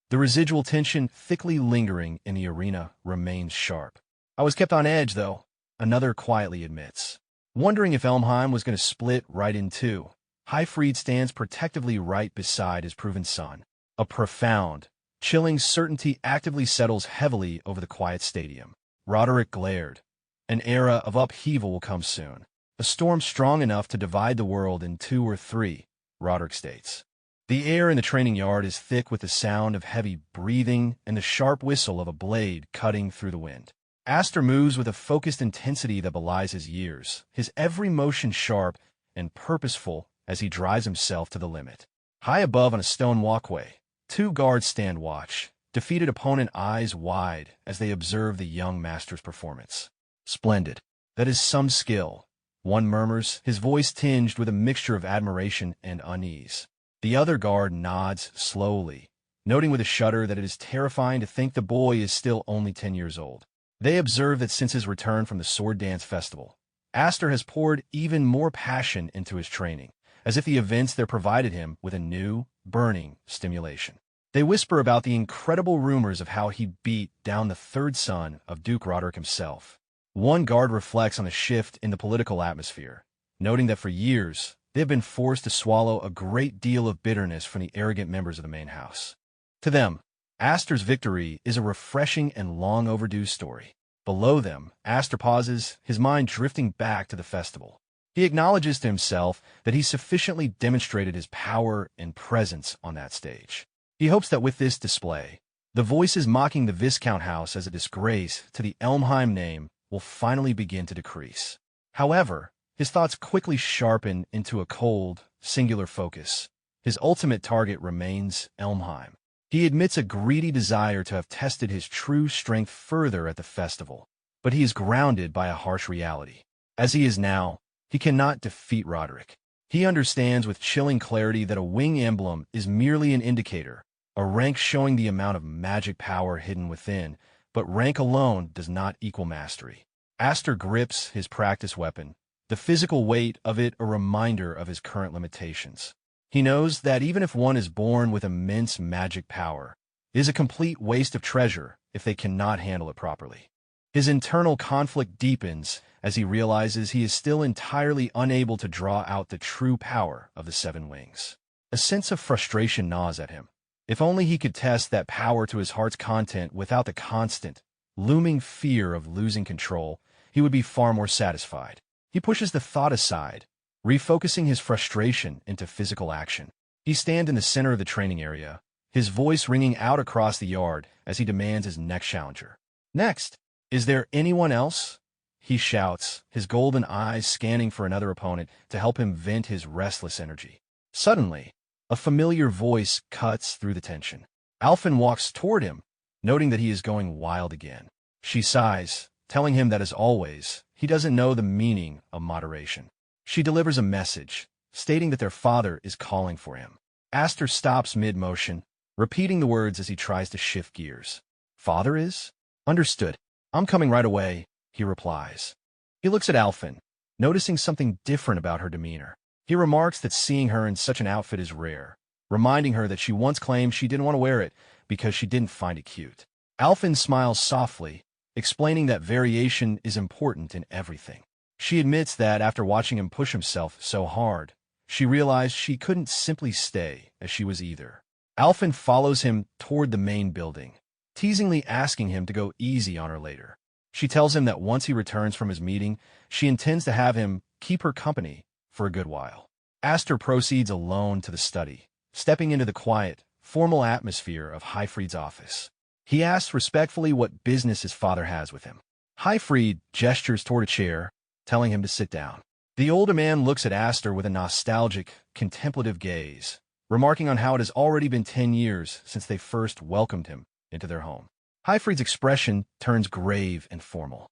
The residual tension thickly lingering in the arena remains sharp. I was kept on edge, though, another quietly admits. Wondering if Elmheim was going to split right in two, Hyfried stands protectively right beside his proven son. A profound, chilling certainty actively settles heavily over the quiet stadium. Roderick glared. An era of upheaval will come soon. A storm strong enough to divide the world in 2 or 3, Roderick states. The air in the training yard is thick with the sound of heavy breathing and the sharp whistle of a blade cutting through the wind. Aster moves with a focused intensity that belies his years, his every motion sharp and purposeful as he drives himself to the limit. High above on a stone walkway, two guards stand watch, defeated opponent eyes wide as they observe the young master's performance. Splendid. That is some skill, one murmurs, his voice tinged with a mixture of admiration and unease. The other guard nods slowly, noting with a shudder that it is terrifying to think the boy is still only 10 years old. They observe that since his return from the Sword Dance Festival, Aster has poured even more passion into his training, as if the events there provided him with a new, burning stimulation. They whisper about the incredible rumors of how he beat down the third son of Duke Roderick himself. One guard reflects on the shift in the political atmosphere, noting that for years, they have been forced to swallow a great deal of bitterness from the arrogant members of the main house. To them, Aster's victory is a refreshing and long overdue story. Below them, Aster pauses, his mind drifting back to the festival. He acknowledges to himself that he sufficiently demonstrated his power and presence on that stage. He hopes that with this display, the voices mocking the Viscount House as a disgrace to the Elmheim name will finally begin to decrease. However, his thoughts quickly sharpen into a cold, singular focus. His ultimate target remains Elmheim. He admits a greedy desire to have tested his true strength further at the festival, but he is grounded by a harsh reality. As he is now, he cannot defeat Roderick. He understands with chilling clarity that a wing emblem is merely an indicator, a rank showing the amount of magic power hidden within, but rank alone does not equal mastery. Aster grips his practice weapon, the physical weight of it a reminder of his current limitations. He knows that even if one is born with immense magic power, it is a complete waste of treasure if they cannot handle it properly. His internal conflict deepens as he realizes he is still entirely unable to draw out the true power of the seven wings. A sense of frustration gnaws at him. If only he could test that power to his heart's content without the constant, looming fear of losing control, he would be far more satisfied. He pushes the thought aside, refocusing his frustration into physical action. He stands in the center of the training area, his voice ringing out across the yard as he demands his next challenger. Next, is there anyone else? He shouts, his golden eyes scanning for another opponent to help him vent his restless energy. Suddenly, a familiar voice cuts through the tension. Alphen walks toward him, noting that he is going wild again. She sighs, telling him that as always, he doesn't know the meaning of moderation. She delivers a message, stating that their father is calling for him. Aster stops mid-motion, repeating the words as he tries to shift gears. Father is? Understood. I'm coming right away, he replies. He looks at Alphen, noticing something different about her demeanor. He remarks that seeing her in such an outfit is rare, reminding her that she once claimed she didn't want to wear it because she didn't find it cute. Alphen smiles softly, explaining that variation is important in everything. She admits that after watching him push himself so hard, she realized she couldn't simply stay as she was either. Alphen follows him toward the main building, teasingly asking him to go easy on her later. She tells him that once he returns from his meeting, she intends to have him keep her company for a good while. Aster proceeds alone to the study, stepping into the quiet, formal atmosphere of Heifried's office. He asks respectfully what business his father has with him. Heifried gestures toward a chair, telling him to sit down. The older man looks at Aster with a nostalgic, contemplative gaze, remarking on how it has already been 10 years since they first welcomed him into their home. Heifried's expression turns grave and formal.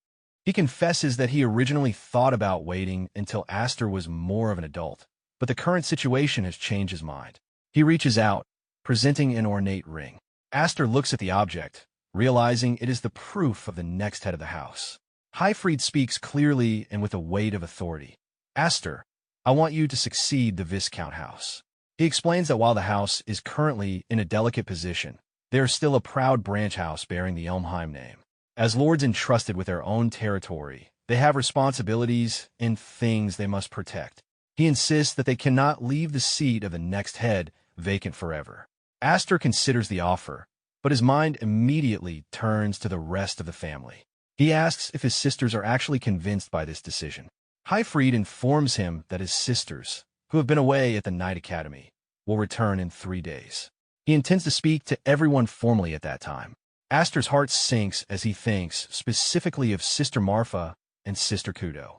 He confesses that he originally thought about waiting until Aster was more of an adult, but the current situation has changed his mind. He reaches out, presenting an ornate ring. Aster looks at the object, realizing it is the proof of the next head of the house. Heifried speaks clearly and with a weight of authority. Aster, I want you to succeed the Viscount House. He explains that while the house is currently in a delicate position, there is still a proud branch house bearing the Elmheim name. As lords entrusted with their own territory, they have responsibilities and things they must protect. He insists that they cannot leave the seat of the next head vacant forever. Aster considers the offer, but his mind immediately turns to the rest of the family. He asks if his sisters are actually convinced by this decision. Heifried informs him that his sisters, who have been away at the Night Academy, will return in 3 days. He intends to speak to everyone formally at that time. Aster's heart sinks as he thinks specifically of Sister Marfa and Sister Kudo.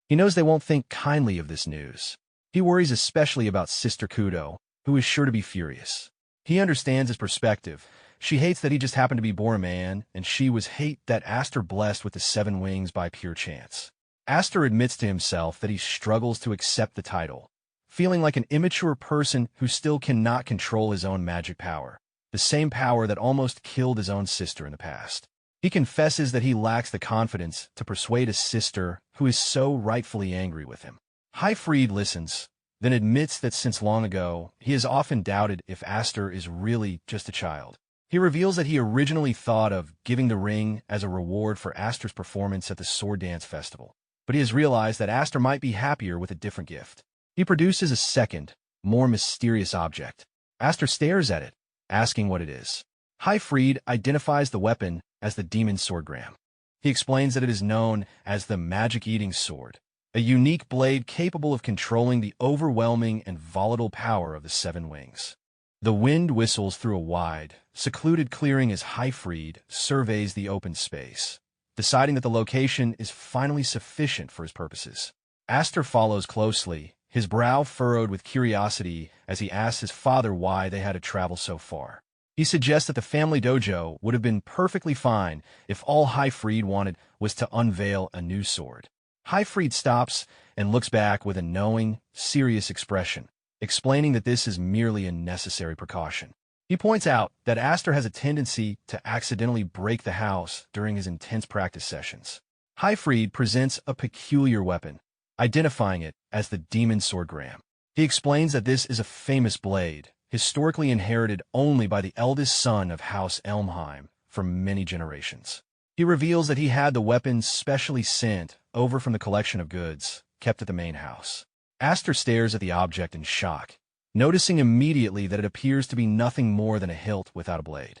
He knows they won't think kindly of this news. He worries especially about Sister Kudo, who is sure to be furious. He understands his perspective. She hates that he just happened to be born a man, and she was hate that Aster blessed with the 7 wings by pure chance. Aster admits to himself that he struggles to accept the title, feeling like an immature person who still cannot control his own magic power, the same power that almost killed his own sister in the past. He confesses that he lacks the confidence to persuade his sister, who is so rightfully angry with him. Highfried listens, then admits that since long ago, he has often doubted if Aster is really just a child. He reveals that he originally thought of giving the ring as a reward for Aster's performance at the Sword Dance Festival, but he has realized that Aster might be happier with a different gift. He produces a second, more mysterious object. Aster stares at it, asking what it is. Highfried identifies the weapon as the demon swordgram. He explains that it is known as the magic-eating sword, a unique blade capable of controlling the overwhelming and volatile power of the 7 wings. The wind whistles through a wide, secluded clearing as Highfried surveys the open space, deciding that the location is finally sufficient for his purposes. Aster follows closely, his brow furrowed with curiosity as he asks his father why they had to travel so far. He suggests that the family dojo would have been perfectly fine if all Highfried wanted was to unveil a new sword. Highfried stops and looks back with a knowing, serious expression, explaining that this is merely a necessary precaution. He points out that Aster has a tendency to accidentally break the house during his intense practice sessions. Highfried presents a peculiar weapon, identifying it as the demon swordgram. He explains that this is a famous blade, historically inherited only by the eldest son of House Elmheim for many generations. He reveals that he had the weapon specially sent over from the collection of goods kept at the main house. Aster stares at the object in shock, noticing immediately that it appears to be nothing more than a hilt without a blade.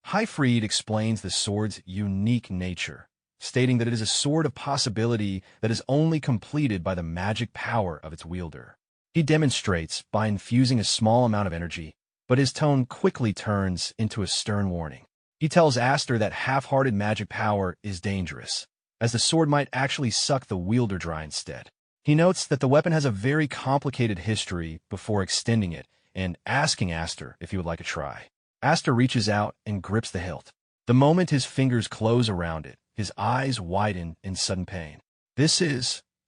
Highfried explains the sword's unique nature, stating that it is a sword of possibility that is only completed by the magic power of its wielder. He demonstrates by infusing a small amount of energy, but his tone quickly turns into a stern warning. He tells Aster that half-hearted magic power is dangerous, as the sword might actually suck the wielder dry instead. He notes that the weapon has a very complicated history before extending it and asking Aster if he would like a try. Aster reaches out and grips the hilt. The moment his fingers close around it, his eyes widen in sudden pain.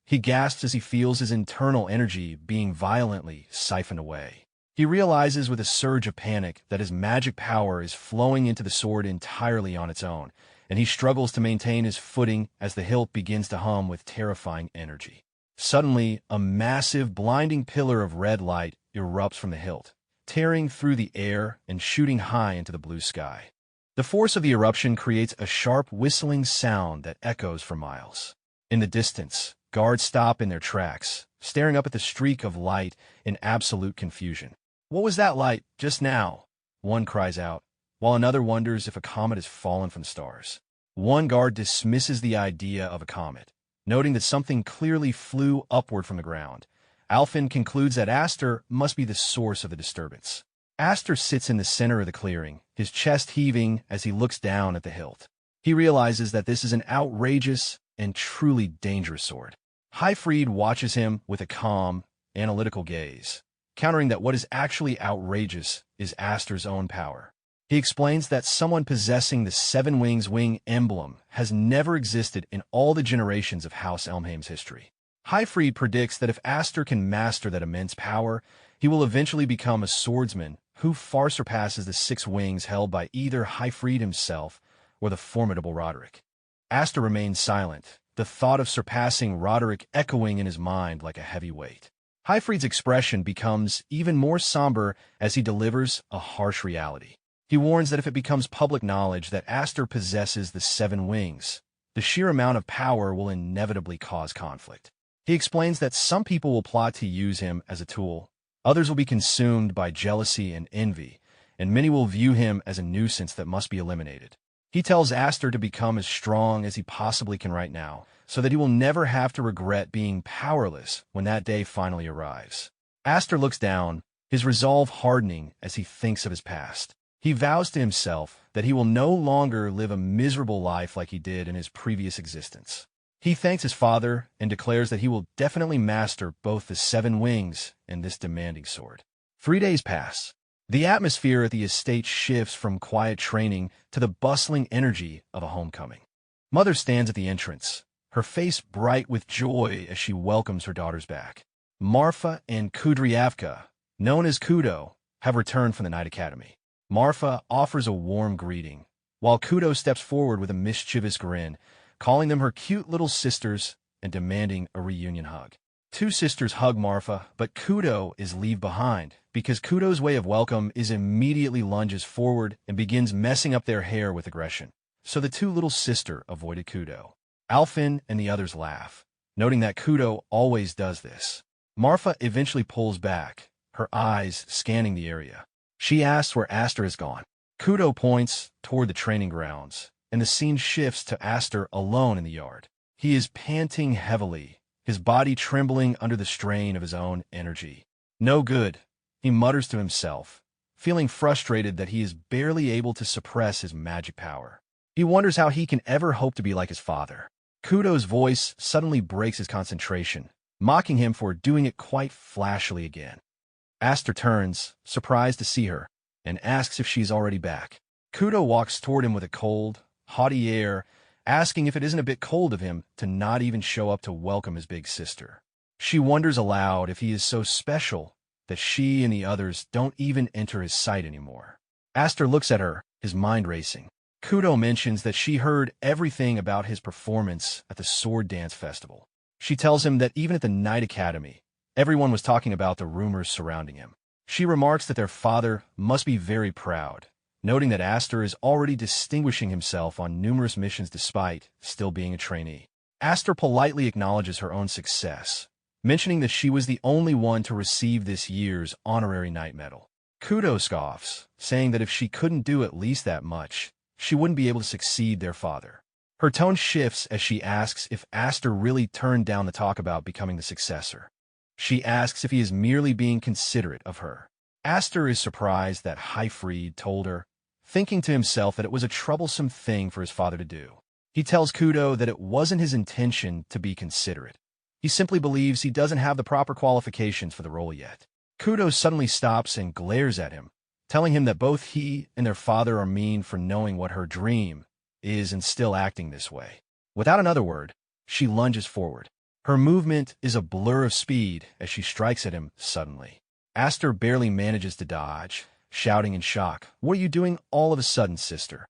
He gasps as he feels his internal energy being violently siphoned away. He realizes with a surge of panic that his magic power is flowing into the sword entirely on its own, and he struggles to maintain his footing as the hilt begins to hum with terrifying energy. Suddenly, a massive, blinding pillar of red light erupts from the hilt, tearing through the air and shooting high into the blue sky. The force of the eruption creates a sharp, whistling sound that echoes for miles. In the distance, guards stop in their tracks, staring up at the streak of light in absolute confusion. "What was that light just now?" one cries out, while another wonders if a comet has fallen from the stars. One guard dismisses the idea of a comet, noting that something clearly flew upward from the ground. Alfin concludes that Aster must be the source of the disturbance. Aster sits in the center of the clearing, his chest heaving as he looks down at the hilt. He realizes that this is an outrageous and truly dangerous sword. Highfried watches him with a calm, analytical gaze, countering that what is actually outrageous is Aster's own power. He explains that someone possessing the 7 wings wing emblem has never existed in all the generations of House Elmheim's history. Highfried predicts that if Aster can master that immense power, he will eventually become a swordsman who far surpasses the 6 wings held by either Highfried himself or the formidable Roderick. Aster remains silent, the thought of surpassing Roderick echoing in his mind like a heavy weight. Highfried's expression becomes even more somber as he delivers a harsh reality. He warns that if it becomes public knowledge that Aster possesses the 7 wings, the sheer amount of power will inevitably cause conflict. He explains that some people will plot to use him as a tool, others will be consumed by jealousy and envy, and many will view him as a nuisance that must be eliminated. He tells Aster to become as strong as he possibly can right now, so that he will never have to regret being powerless when that day finally arrives. Aster looks down, his resolve hardening as he thinks of his past. He vows to himself that he will no longer live a miserable life like he did in his previous existence. He thanks his father and declares that he will definitely master both the 7 wings and this demanding sword. 3 days pass. The atmosphere at the estate shifts from quiet training to the bustling energy of a homecoming. Mother stands at the entrance, her face bright with joy as she welcomes her daughters back. Marfa and Kudryavka, known as Kudo, have returned from the night academy. Marfa offers a warm greeting, while Kudo steps forward with a mischievous grin, calling them her cute little sisters and demanding a reunion hug. 2 sisters hug Marfa, but Kudo is leave behind because Kudo's way of welcome is immediately lunges forward and begins messing up their hair with aggression. So the 2 little sister avoided Kudo. Alfin and the others laugh, noting that Kudo always does this. Marfa eventually pulls back, her eyes scanning the area. She asks where Aster has gone. Kudo points toward the training grounds, and the scene shifts to Aster alone in the yard. He is panting heavily, his body trembling under the strain of his own energy. No good, he mutters to himself, feeling frustrated that he is barely able to suppress his magic power. He wonders how he can ever hope to be like his father. Kudo's voice suddenly breaks his concentration, mocking him for doing it quite flashily again. Aster turns, surprised to see her, and asks if she's already back. Kudo walks toward him with a cold, haughty air, asking if it isn't a bit cold of him to not even show up to welcome his big sister. She wonders aloud if he is so special that she and the others don't even enter his sight anymore. Aster looks at her, his mind racing. Kudo mentions that she heard everything about his performance at the Sword Dance Festival. She tells him that even at the Night Academy, everyone was talking about the rumors surrounding him. She remarks that their father must be very proud, noting that Aster is already distinguishing himself on numerous missions despite still being a trainee. Aster politely acknowledges her own success, mentioning that she was the only one to receive this year's honorary night medal. Kudo scoffs, saying that if she couldn't do at least that much, she wouldn't be able to succeed their father. Her tone shifts as she asks if Aster really turned down the talk about becoming the successor. She asks if he is merely being considerate of her. Aster is surprised that Highfried told her, thinking to himself that it was a troublesome thing for his father to do. He tells Kudo that it wasn't his intention to be considerate. He simply believes he doesn't have the proper qualifications for the role yet. Kudo suddenly stops and glares at him, telling him that both he and their father are mean for knowing what her dream is and still acting this way. Without another word, she lunges forward. Her movement is a blur of speed as she strikes at him suddenly. Aster barely manages to dodge, shouting in shock, "What are you doing all of a sudden, sister?"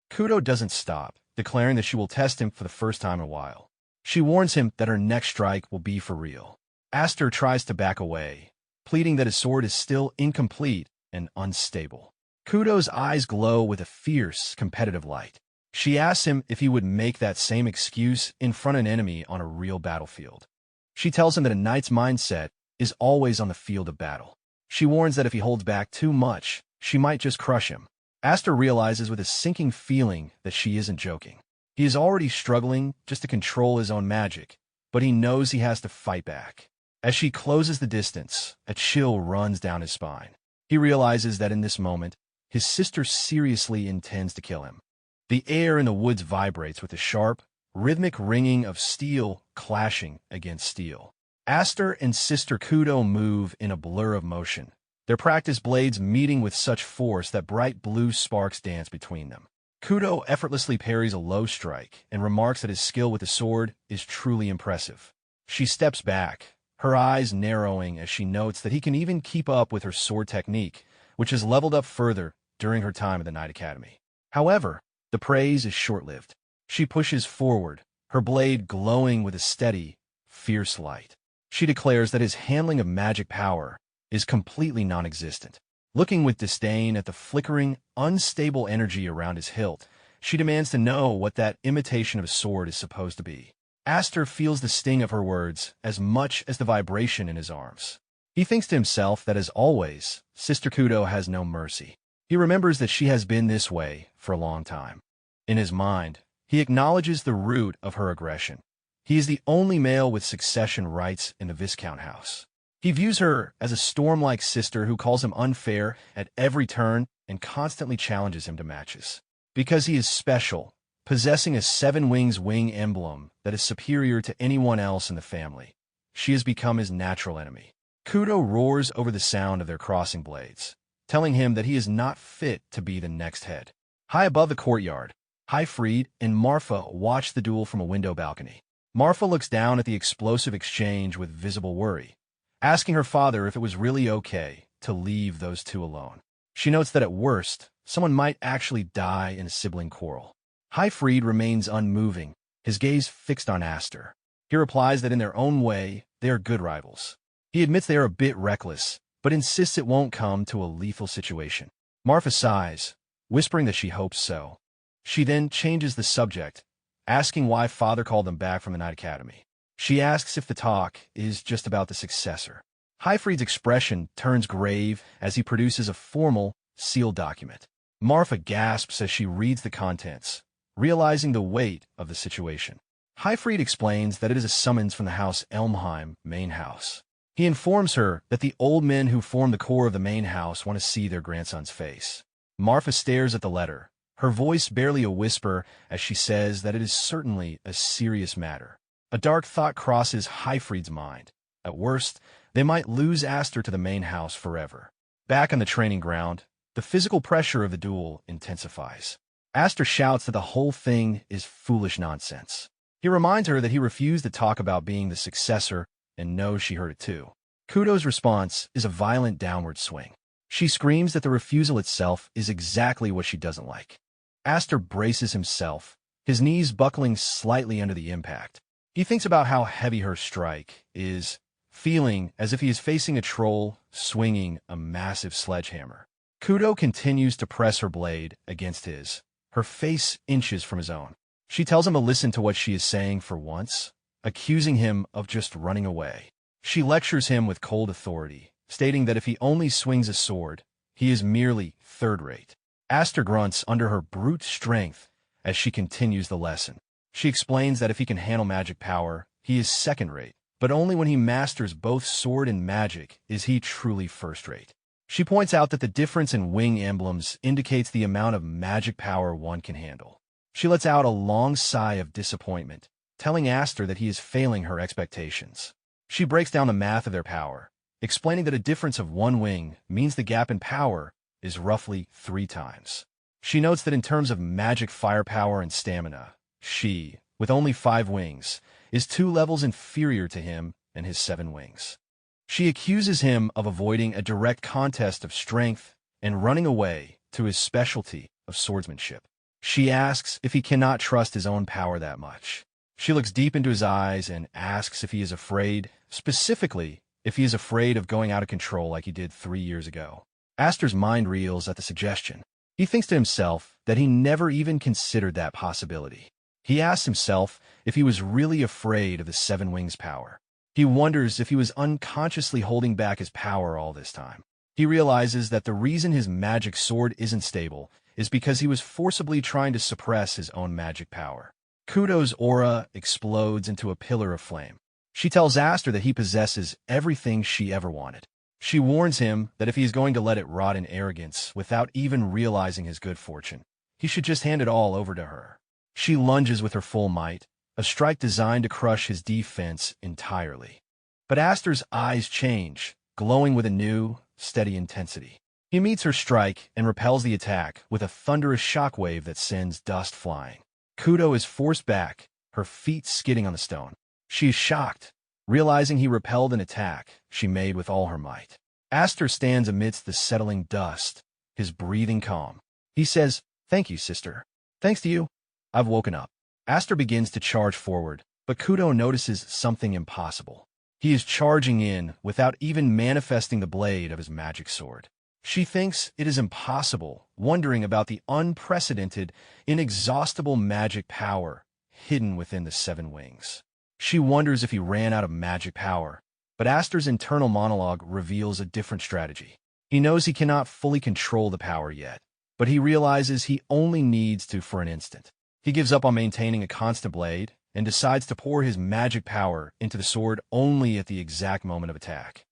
Kudo doesn't stop, declaring that she will test him for the first time in a while. She warns him that her next strike will be for real. Aster tries to back away, pleading that his sword is still incomplete and unstable. Kudo's eyes glow with a fierce, competitive light. She asks him if he would make that same excuse in front of an enemy on a real battlefield. She tells him that a knight's mindset is always on the field of battle. She warns that if he holds back too much, she might just crush him. Aster realizes with a sinking feeling that she isn't joking. He is already struggling just to control his own magic, but he knows he has to fight back. As she closes the distance, a chill runs down his spine. He realizes that in this moment, his sister seriously intends to kill him. The air in the woods vibrates with the sharp, rhythmic ringing of steel clashing against steel. Aster and Sister Kudo move in a blur of motion, their practice blades meeting with such force that bright blue sparks dance between them. Kudo effortlessly parries a low strike and remarks that his skill with the sword is truly impressive. She steps back, her eyes narrowing as she notes that he can even keep up with her sword technique, which has leveled up further during her time at the Night Academy. However, the praise is short-lived. She pushes forward, her blade glowing with a steady, fierce light. She declares that his handling of magic power is completely non-existent. Looking with disdain at the flickering, unstable energy around his hilt, she demands to know what that imitation of a sword is supposed to be. Aster feels the sting of her words as much as the vibration in his arms. He thinks to himself that, as always, Sister Kudo has no mercy. He remembers that she has been this way for a long time. In his mind, he acknowledges the root of her aggression. He is the only male with succession rights in the Viscount house. He views her as a storm-like sister who calls him unfair at every turn and constantly challenges him to matches. Because he is special, possessing a 7 wings wing emblem that is superior to anyone else in the family, she has become his natural enemy. Kudo roars over the sound of their crossing blades, telling him that he is not fit to be the next head. High above the courtyard, Highfried and Marfa watch the duel from a window balcony. Marfa looks down at the explosive exchange with visible worry, asking her father if it was really okay to leave those two alone. She notes that at worst, someone might actually die in a sibling quarrel. Highfried remains unmoving, his gaze fixed on Aster. He replies that in their own way, they are good rivals. He admits they are a bit reckless, but insists it won't come to a lethal situation. Marfa sighs, whispering that she hopes so. She then changes the subject, asking why father called them back from the Night Academy. She asks if the talk is just about the successor. Highfried's expression turns grave as he produces a formal, sealed document. Marfa gasps as she reads the contents, realizing the weight of the situation. Highfried explains that it is a summons from the House Elmheim main house. He informs her that the old men who form the core of the main house want to see their grandson's face. Marfa stares at the letter, her voice barely a whisper as she says that it is certainly a serious matter. A dark thought crosses Highfried's mind. At worst, they might lose Aster to the main house forever. Back on the training ground, the physical pressure of the duel intensifies. Aster shouts that the whole thing is foolish nonsense. He reminds her that he refused to talk about being the successor and knows she heard it too. Kudo's response is a violent downward swing. She screams that the refusal itself is exactly what she doesn't like. Aster braces himself, his knees buckling slightly under the impact. He thinks about how heavy her strike is, feeling as if he is facing a troll swinging a massive sledgehammer. Kudo continues to press her blade against his, her face inches from his own. She tells him to listen to what she is saying for once, accusing him of just running away. She lectures him with cold authority, stating that if he only swings a sword, he is merely third-rate. Aster grunts under her brute strength as she continues the lesson. She explains that if he can handle magic power, he is second-rate, but only when he masters both sword and magic is he truly first-rate. She points out that the difference in wing emblems indicates the amount of magic power one can handle. She lets out a long sigh of disappointment, telling Aster that he is failing her expectations. She breaks down the math of their power, explaining that a difference of 1 wing means the gap in power is roughly 3 times. She notes that in terms of magic firepower and stamina, she, with only 5 wings, is 2 levels inferior to him and his 7 wings. She accuses him of avoiding a direct contest of strength and running away to his specialty of swordsmanship. She asks if he cannot trust his own power that much. She looks deep into his eyes and asks if he is afraid, specifically if he is afraid of going out of control like he did 3 years ago. Aster's mind reels at the suggestion. He thinks to himself that he never even considered that possibility. He asks himself if he was really afraid of the 7 wings power. He wonders if he was unconsciously holding back his power all this time. He realizes that the reason his magic sword isn't stable is because he was forcibly trying to suppress his own magic power. Kudo's aura explodes into a pillar of flame. She tells Aster that he possesses everything she ever wanted. She warns him that if he is going to let it rot in arrogance without even realizing his good fortune, he should just hand it all over to her. She lunges with her full might, a strike designed to crush his defense entirely. But Aster's eyes change, glowing with a new, steady intensity. He meets her strike and repels the attack with a thunderous shockwave that sends dust flying. Kudo is forced back, her feet skidding on the stone. She is shocked, realizing he repelled an attack she made with all her might. Aster stands amidst the settling dust, his breathing calm. He says, "Thank you, sister. Thanks to you, I've woken up." Aster begins to charge forward, but Kudo notices something impossible. He is charging in without even manifesting the blade of his magic sword. She thinks it is impossible, wondering about the unprecedented, inexhaustible magic power hidden within the 7 wings. She wonders if he ran out of magic power, but Aster's internal monologue reveals a different strategy. He knows he cannot fully control the power yet, but he realizes he only needs to for an instant. He gives up on maintaining a constant blade and decides to pour his magic power into the sword only at the exact moment of attack.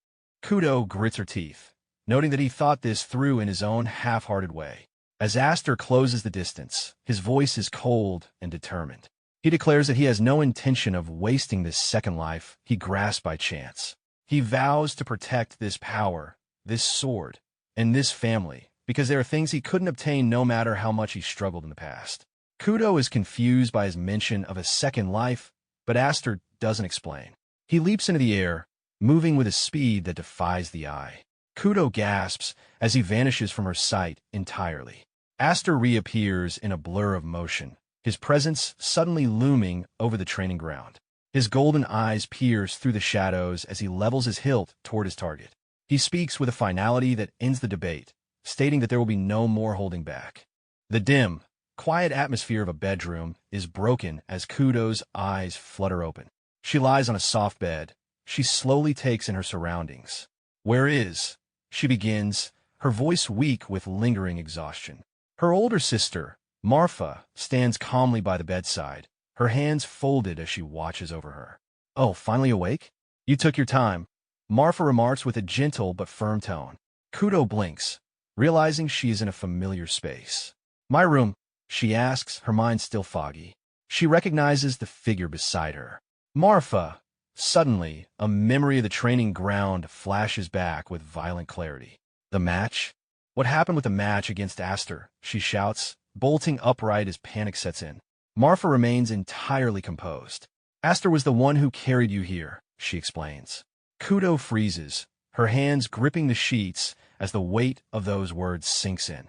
Kudo grits her teeth, noting that he thought this through in his own half-hearted way. As Aster closes the distance, his voice is cold and determined. He declares that he has no intention of wasting this second life he grasped by chance. He vows to protect this power, this sword, and this family, because there are things he couldn't obtain no matter how much he struggled in the past. Kudo is confused by his mention of a second life, but Aster doesn't explain. He leaps into the air, moving with a speed that defies the eye. Kudo gasps as he vanishes from her sight entirely. Aster reappears in a blur of motion, his presence suddenly looming over the training ground. His golden eyes pierce through the shadows as he levels his hilt toward his target. He speaks with a finality that ends the debate, stating that there will be no more holding back. The dim, quiet atmosphere of a bedroom is broken as Kudo's eyes flutter open. She lies on a soft bed. She slowly takes in her surroundings. "Where is?" she begins, her voice weak with lingering exhaustion. Her older sister, Marfa, stands calmly by the bedside, her hands folded as she watches over her. "Oh, finally awake? You took your time," Marfa remarks with a gentle but firm tone. Kudo blinks, realizing she is in a familiar space. "My room?" she asks, her mind still foggy. She recognizes the figure beside her. Marfa. Suddenly, a memory of the training ground flashes back with violent clarity. The match? What happened with the match against Aster? She shouts, bolting upright as panic sets in. Marfa remains entirely composed. "Aster was the one who carried you here," she explains. Kudo freezes, her hands gripping the sheets as the weight of those words sinks in.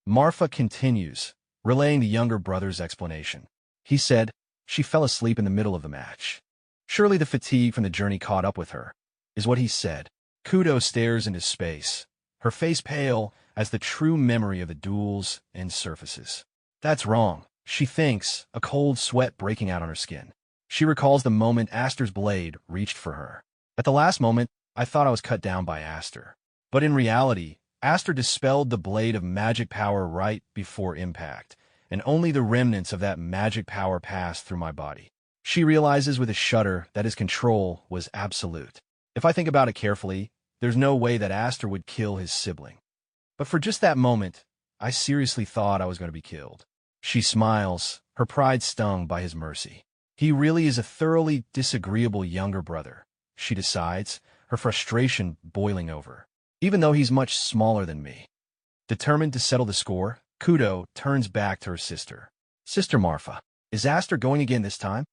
Marfa continues, relaying the younger brother's explanation. "He said she fell asleep in the middle of the match. Surely the fatigue from the journey caught up with her," is what he said. Kudo stares into space, her face pale as the true memory of the duels and surfaces. "That's wrong," she thinks, a cold sweat breaking out on her skin. She recalls the moment Aster's blade reached for her. "At the last moment, I thought I was cut down by Aster. But in reality, Aster dispelled the blade of magic power right before impact, and only the remnants of that magic power passed through my body." She realizes with a shudder that his control was absolute. If I think about it carefully, there's no way that Aster would kill his sibling. But for just that moment, I seriously thought I was going to be killed. She smiles, her pride stung by his mercy. He really is a thoroughly disagreeable younger brother, she decides, her frustration boiling over. Even though he's much smaller than me. Determined to settle the score, Kudo turns back to her sister. "Sister Marfa, is Aster going again this time?"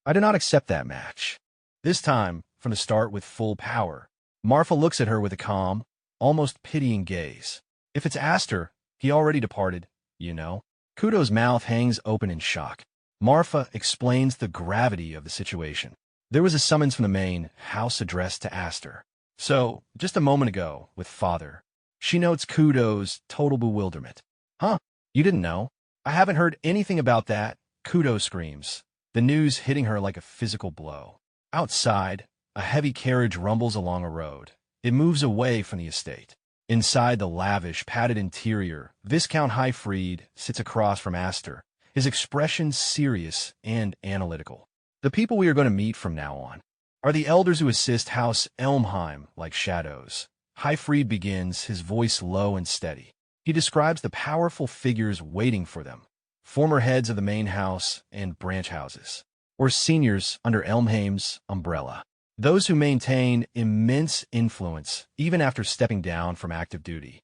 "I do not accept that match." This time, from the start with full power, Marfa looks at her with a calm, almost pitying gaze. "If it's Aster, he already departed, you know." Kudo's mouth hangs open in shock. Marfa explains the gravity of the situation. There was a summons from the main house addressed to Aster. So, just a moment ago, with father. She notes Kudo's total bewilderment. "Huh? You didn't know? I haven't heard anything about that," Kudo screams, the news hitting her like a physical blow. Outside, a heavy carriage rumbles along a road. It moves away from the estate. Inside the lavish, padded interior, Viscount Highfried sits across from Aster, his expression serious and analytical. "The people we are going to meet from now on are the elders who assist House Elmheim like shadows." Highfried begins, his voice low and steady. He describes the powerful figures waiting for them, former heads of the main house and branch houses, or seniors under Elmheim's umbrella. Those who maintain immense influence even after stepping down from active duty.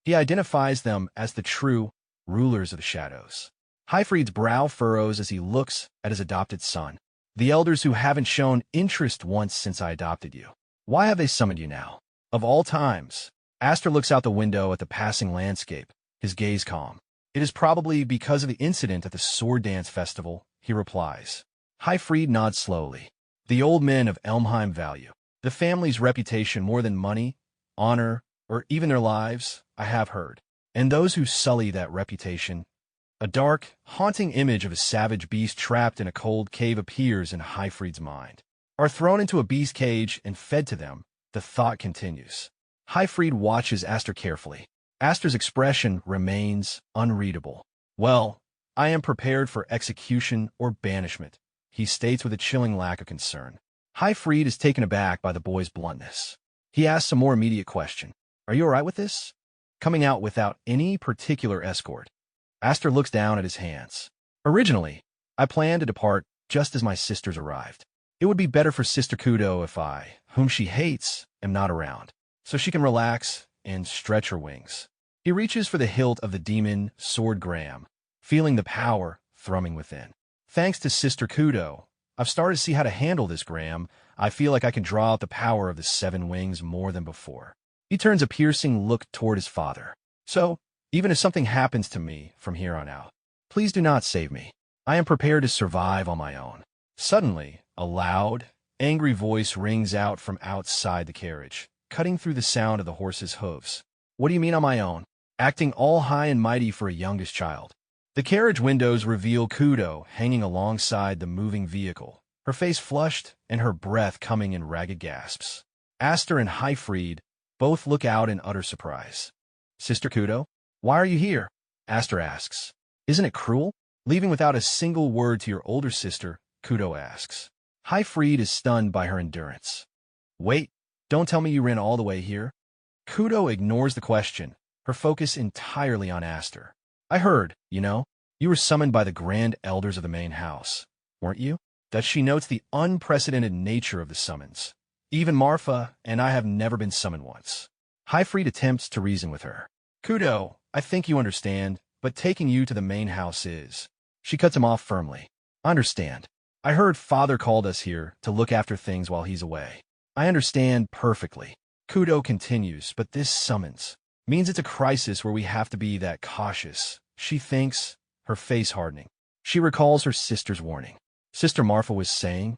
He identifies them as the true rulers of the shadows. Highfried's brow furrows as he looks at his adopted son. "The elders who haven't shown interest once since I adopted you. Why have they summoned you now?" Of all times, Aster looks out the window at the passing landscape, his gaze calm. "It is probably because of the incident at the sword dance festival," he replies. Highfried nods slowly. "The old men of Elmheim value the family's reputation more than money, honor, or even their lives, I have heard. And those who sully that reputation..." A dark, haunting image of a savage beast trapped in a cold cave appears in Highfried's mind. Are thrown into a beast cage and fed to them, the thought continues. Highfried watches Aster carefully. Aster's expression remains unreadable. "Well, I am prepared for execution or banishment," he states with a chilling lack of concern. Highfried is taken aback by the boy's bluntness. He asks a more immediate question. Are you all right with this? Coming out without any particular escort. Aster looks down at his hands. Originally, I planned to depart just as my sisters arrived. It would be better for Sister Kudo if I, whom she hates, am not around, so she can relax and stretch her wings. He reaches for the hilt of the demon sword Graham, feeling the power thrumming within. Thanks to Sister Kudo, I've started to see how to handle this Graham. I feel like I can draw out the power of the 7 wings more than before. He turns a piercing look toward his father. So, even if something happens to me from here on out, please do not save me. I am prepared to survive on my own. Suddenly, a loud, angry voice rings out from outside the carriage, cutting through the sound of the horse's hooves. What do you mean on my own? Acting all high and mighty for a youngest child. The carriage windows reveal Kudo hanging alongside the moving vehicle, her face flushed and her breath coming in ragged gasps. Aster and Hyfried both look out in utter surprise. Sister Kudo, why are you here? Aster asks. Isn't it cruel? Leaving without a single word to your older sister, Kudo asks. Hyfried is stunned by her endurance. Wait, don't tell me you ran all the way here? Kudo ignores the question, her focus entirely on Aster. I heard, you were summoned by the grand elders of the main house, weren't you? That she notes the unprecedented nature of the summons. Even Marfa and I have never been summoned once. Hyfried attempts to reason with her. Kudo, I think you understand, but taking you to the main house is. She cuts him off firmly. I understand. I heard Father called us here to look after things while he's away. I understand perfectly. Kudo continues, but this summons means it's a crisis where we have to be that cautious. She thinks, her face hardening. She recalls her sister's warning. Sister Marfa was saying,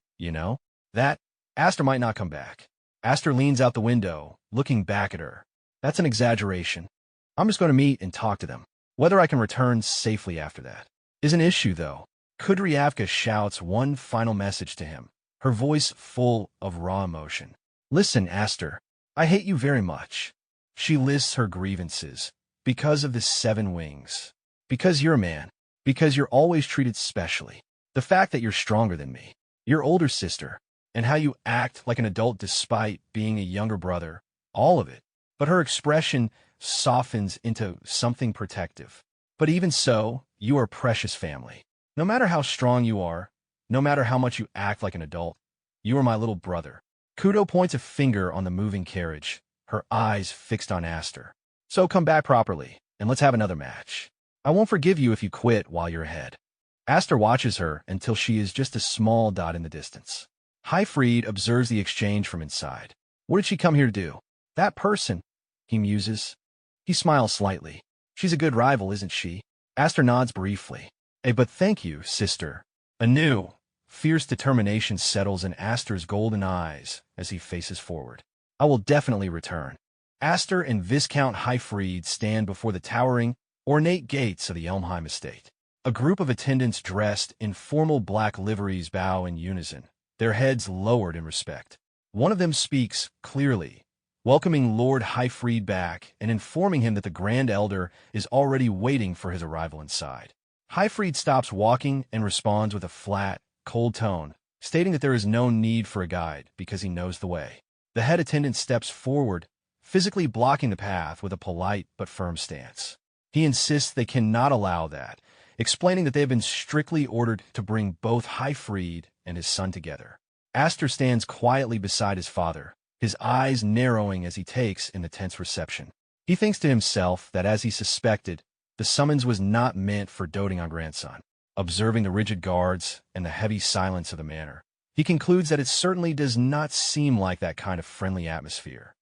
that Aster might not come back. Aster leans out the window, looking back at her. That's an exaggeration. I'm just going to meet and talk to them. Whether I can return safely after that is an issue, though. Kudryavka shouts one final message to him, her voice full of raw emotion. Listen, Aster, I hate you very much. She lists her grievances. Because of the 7 wings. Because you're a man. Because you're always treated specially. The fact that you're stronger than me. Your older sister. And how you act like an adult despite being a younger brother. All of it. But her expression softens into something protective. But even so, you are precious family. No matter how strong you are, no matter how much you act like an adult, you are my little brother. Kudo points a finger on the moving carriage, her eyes fixed on Aster. So come back properly, and let's have another match. I won't forgive you if you quit while you're ahead. Aster watches her until she is just a small dot in the distance. Hyfried observes the exchange from inside. What did she come here to do? That person, he muses. He smiles slightly. She's a good rival, isn't she? Aster nods briefly. But thank you, sister. A new, fierce determination settles in Aster's golden eyes as he faces forward. I will definitely return. Aster and Viscount Hyfried stand before the towering, ornate gates of the Elmheim estate. A group of attendants dressed in formal black liveries bow in unison, their heads lowered in respect. One of them speaks clearly, welcoming Lord Hyfried back and informing him that the Grand Elder is already waiting for his arrival inside. Hyfried stops walking and responds with a flat, cold tone, stating that there is no need for a guide because he knows the way. The head attendant steps forward, physically blocking the path with a polite but firm stance. He insists they cannot allow that, explaining that they have been strictly ordered to bring both Hyfried and his son together. Aster stands quietly beside his father, his eyes narrowing as he takes in the tense reception. He thinks to himself that, as he suspected, the summons was not meant for doting on grandson. Observing the rigid guards and the heavy silence of the manor, he concludes that it certainly does not seem like that kind of friendly atmosphere.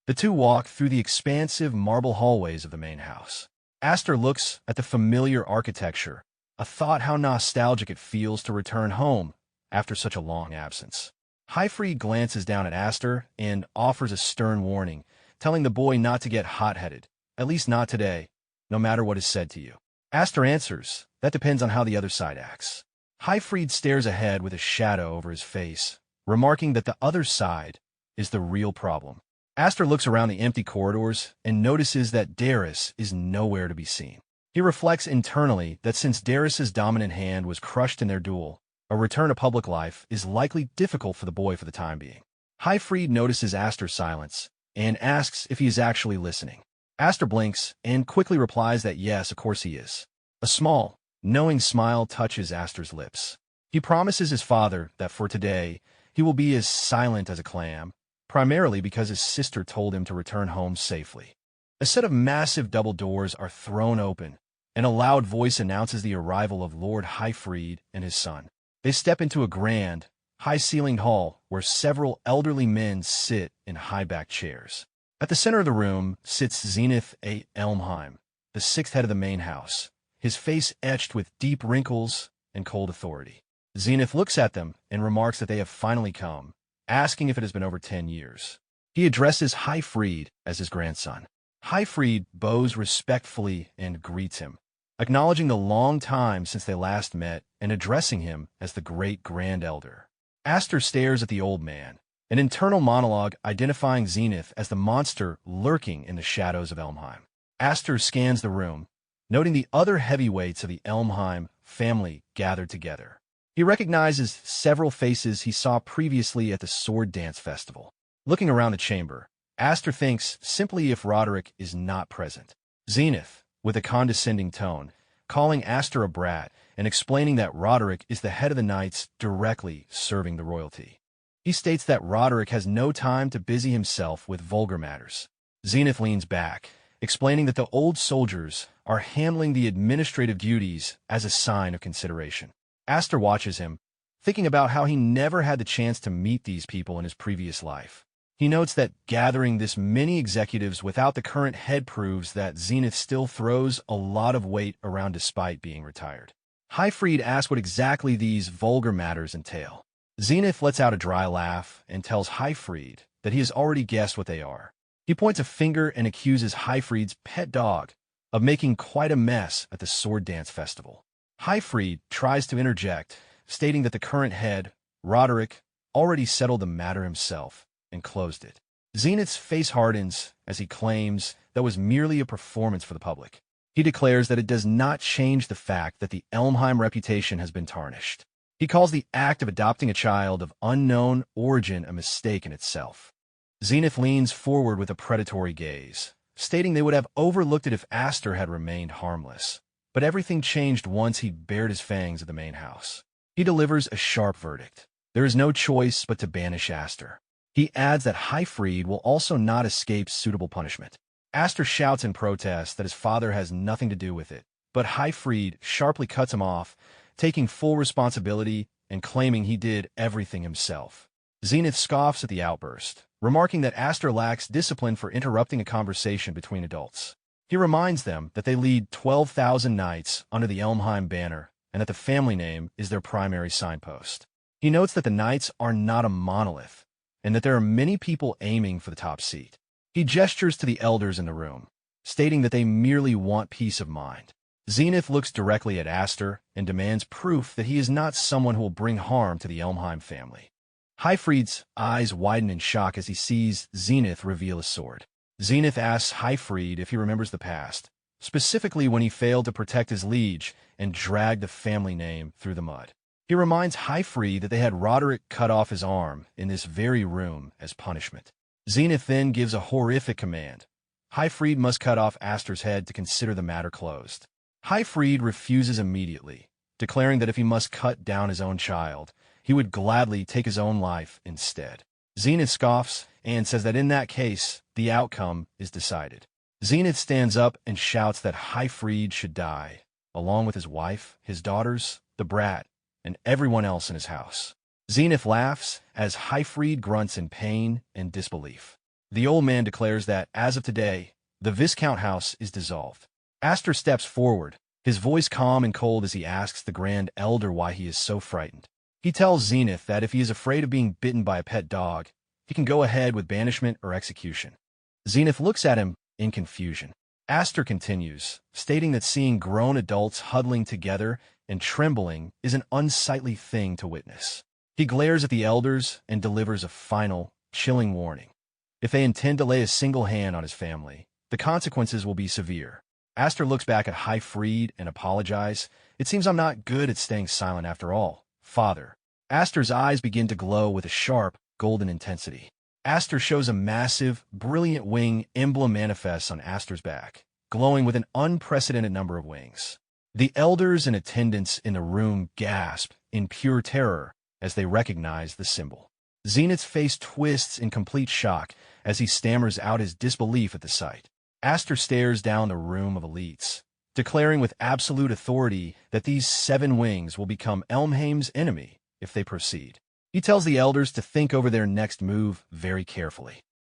The two walk through the expansive marble hallways of the main house. Aster looks at the familiar architecture, a thought how nostalgic it feels to return home after such a long absence. Hyfried glances down at Aster and offers a stern warning, telling the boy not to get hot-headed, at least not today, no matter what is said to you. Aster answers, that depends on how the other side acts. Hyfried stares ahead with a shadow over his face, remarking that the other side is the real problem. Aster looks around the empty corridors and notices that Darius is nowhere to be seen. He reflects internally that since Darius's dominant hand was crushed in their duel, a return to public life is likely difficult for the boy for the time being. Hyfried notices Aster's silence and asks if he is actually listening. Aster blinks and quickly replies that yes, of course he is. A small, knowing smile touches Aster's lips. He promises his father that for today, he will be as silent as a clam, primarily because his sister told him to return home safely. A set of massive double doors are thrown open, and a loud voice announces the arrival of Lord Highfried and his son. They step into a grand, high-ceilinged hall where several elderly men sit in high-backed chairs. At the center of the room sits Zenith A. Elmheim, the sixth head of the main house, his face etched with deep wrinkles and cold authority. Zenith looks at them and remarks that they have finally come, asking if it has been over 10 years. He addresses Highfried as his grandson. Highfried bows respectfully and greets him, acknowledging the long time since they last met and addressing him as the great-grand elder. Aster stares at the old man, an internal monologue identifying Zenith as the monster lurking in the shadows of Elmheim. Aster scans the room, noting the other heavyweights of the Elmheim family gathered together. He recognizes several faces he saw previously at the Sword Dance Festival. Looking around the chamber, Aster thinks simply if Roderick is not present. Zenith, with a condescending tone, calling Aster a brat and explaining that Roderick is the head of the knights directly serving the royalty. He states that Roderick has no time to busy himself with vulgar matters. Zenith leans back, explaining that the old soldiers are handling the administrative duties as a sign of consideration. Aster watches him, thinking about how he never had the chance to meet these people in his previous life. He notes that gathering this many executives without the current head proves that Zenith still throws a lot of weight around despite being retired. Highfried asks what exactly these vulgar matters entail. Zenith lets out a dry laugh and tells Highfried that he has already guessed what they are. He points a finger and accuses Highfried's pet dog of making quite a mess at the Sword Dance Festival. Highfried tries to interject, stating that the current head, Roderick, already settled the matter himself and closed it. Zenith's face hardens as he claims that was merely a performance for the public. He declares that it does not change the fact that the Elmheim reputation has been tarnished. He calls the act of adopting a child of unknown origin a mistake in itself. Zenith leans forward with a predatory gaze, stating they would have overlooked it if Aster had remained harmless. But everything changed once he bared his fangs at the main house. He delivers a sharp verdict. There is no choice but to banish Aster. He adds that Highfried will also not escape suitable punishment. Aster shouts in protest that his father has nothing to do with it, but Highfried sharply cuts him off, taking full responsibility and claiming he did everything himself. Zenith scoffs at the outburst, remarking that Aster lacks discipline for interrupting a conversation between adults. He reminds them that they lead 12,000 knights under the Elmheim banner and that the family name is their primary signpost. He notes that the knights are not a monolith and that there are many people aiming for the top seat. He gestures to the elders in the room, stating that they merely want peace of mind. Zenith looks directly at Aster and demands proof that he is not someone who will bring harm to the Elmheim family. Highfried's eyes widen in shock as he sees Zenith reveal his sword. Zenith asks Highfried if he remembers the past, specifically when he failed to protect his liege and dragged the family name through the mud. He reminds Highfried that they had Roderick cut off his arm in this very room as punishment. Zenith then gives a horrific command. Highfried must cut off Aster's head to consider the matter closed. Highfried refuses immediately, declaring that if he must cut down his own child, he would gladly take his own life instead. Zenith scoffs and says that in that case, the outcome is decided. Zenith stands up and shouts that Highfried should die, along with his wife, his daughters, the brat, and everyone else in his house. Zenith laughs as Highfried grunts in pain and disbelief. The old man declares that, as of today, the Viscount house is dissolved. Aster steps forward, his voice calm and cold as he asks the Grand Elder why he is so frightened. He tells Zenith that if he is afraid of being bitten by a pet dog, he can go ahead with banishment or execution. Zenith looks at him in confusion. Aster continues, stating that seeing grown adults huddling together and trembling is an unsightly thing to witness. He glares at the elders and delivers a final, chilling warning. If they intend to lay a single hand on his family, the consequences will be severe. Aster looks back at Highfried and apologizes. It seems I'm not good at staying silent after all, Father. Aster's eyes begin to glow with a sharp, golden intensity. Aster shows a massive, brilliant wing emblem manifests on Aster's back, glowing with an unprecedented number of wings. The elders and attendants in the room gasp in pure terror as they recognize the symbol. Zenith's face twists in complete shock as he stammers out his disbelief at the sight. Aster stares down the room of elites, declaring with absolute authority that these 7 wings will become Elmheim's enemy if they proceed. He tells the elders to think over their next move very carefully.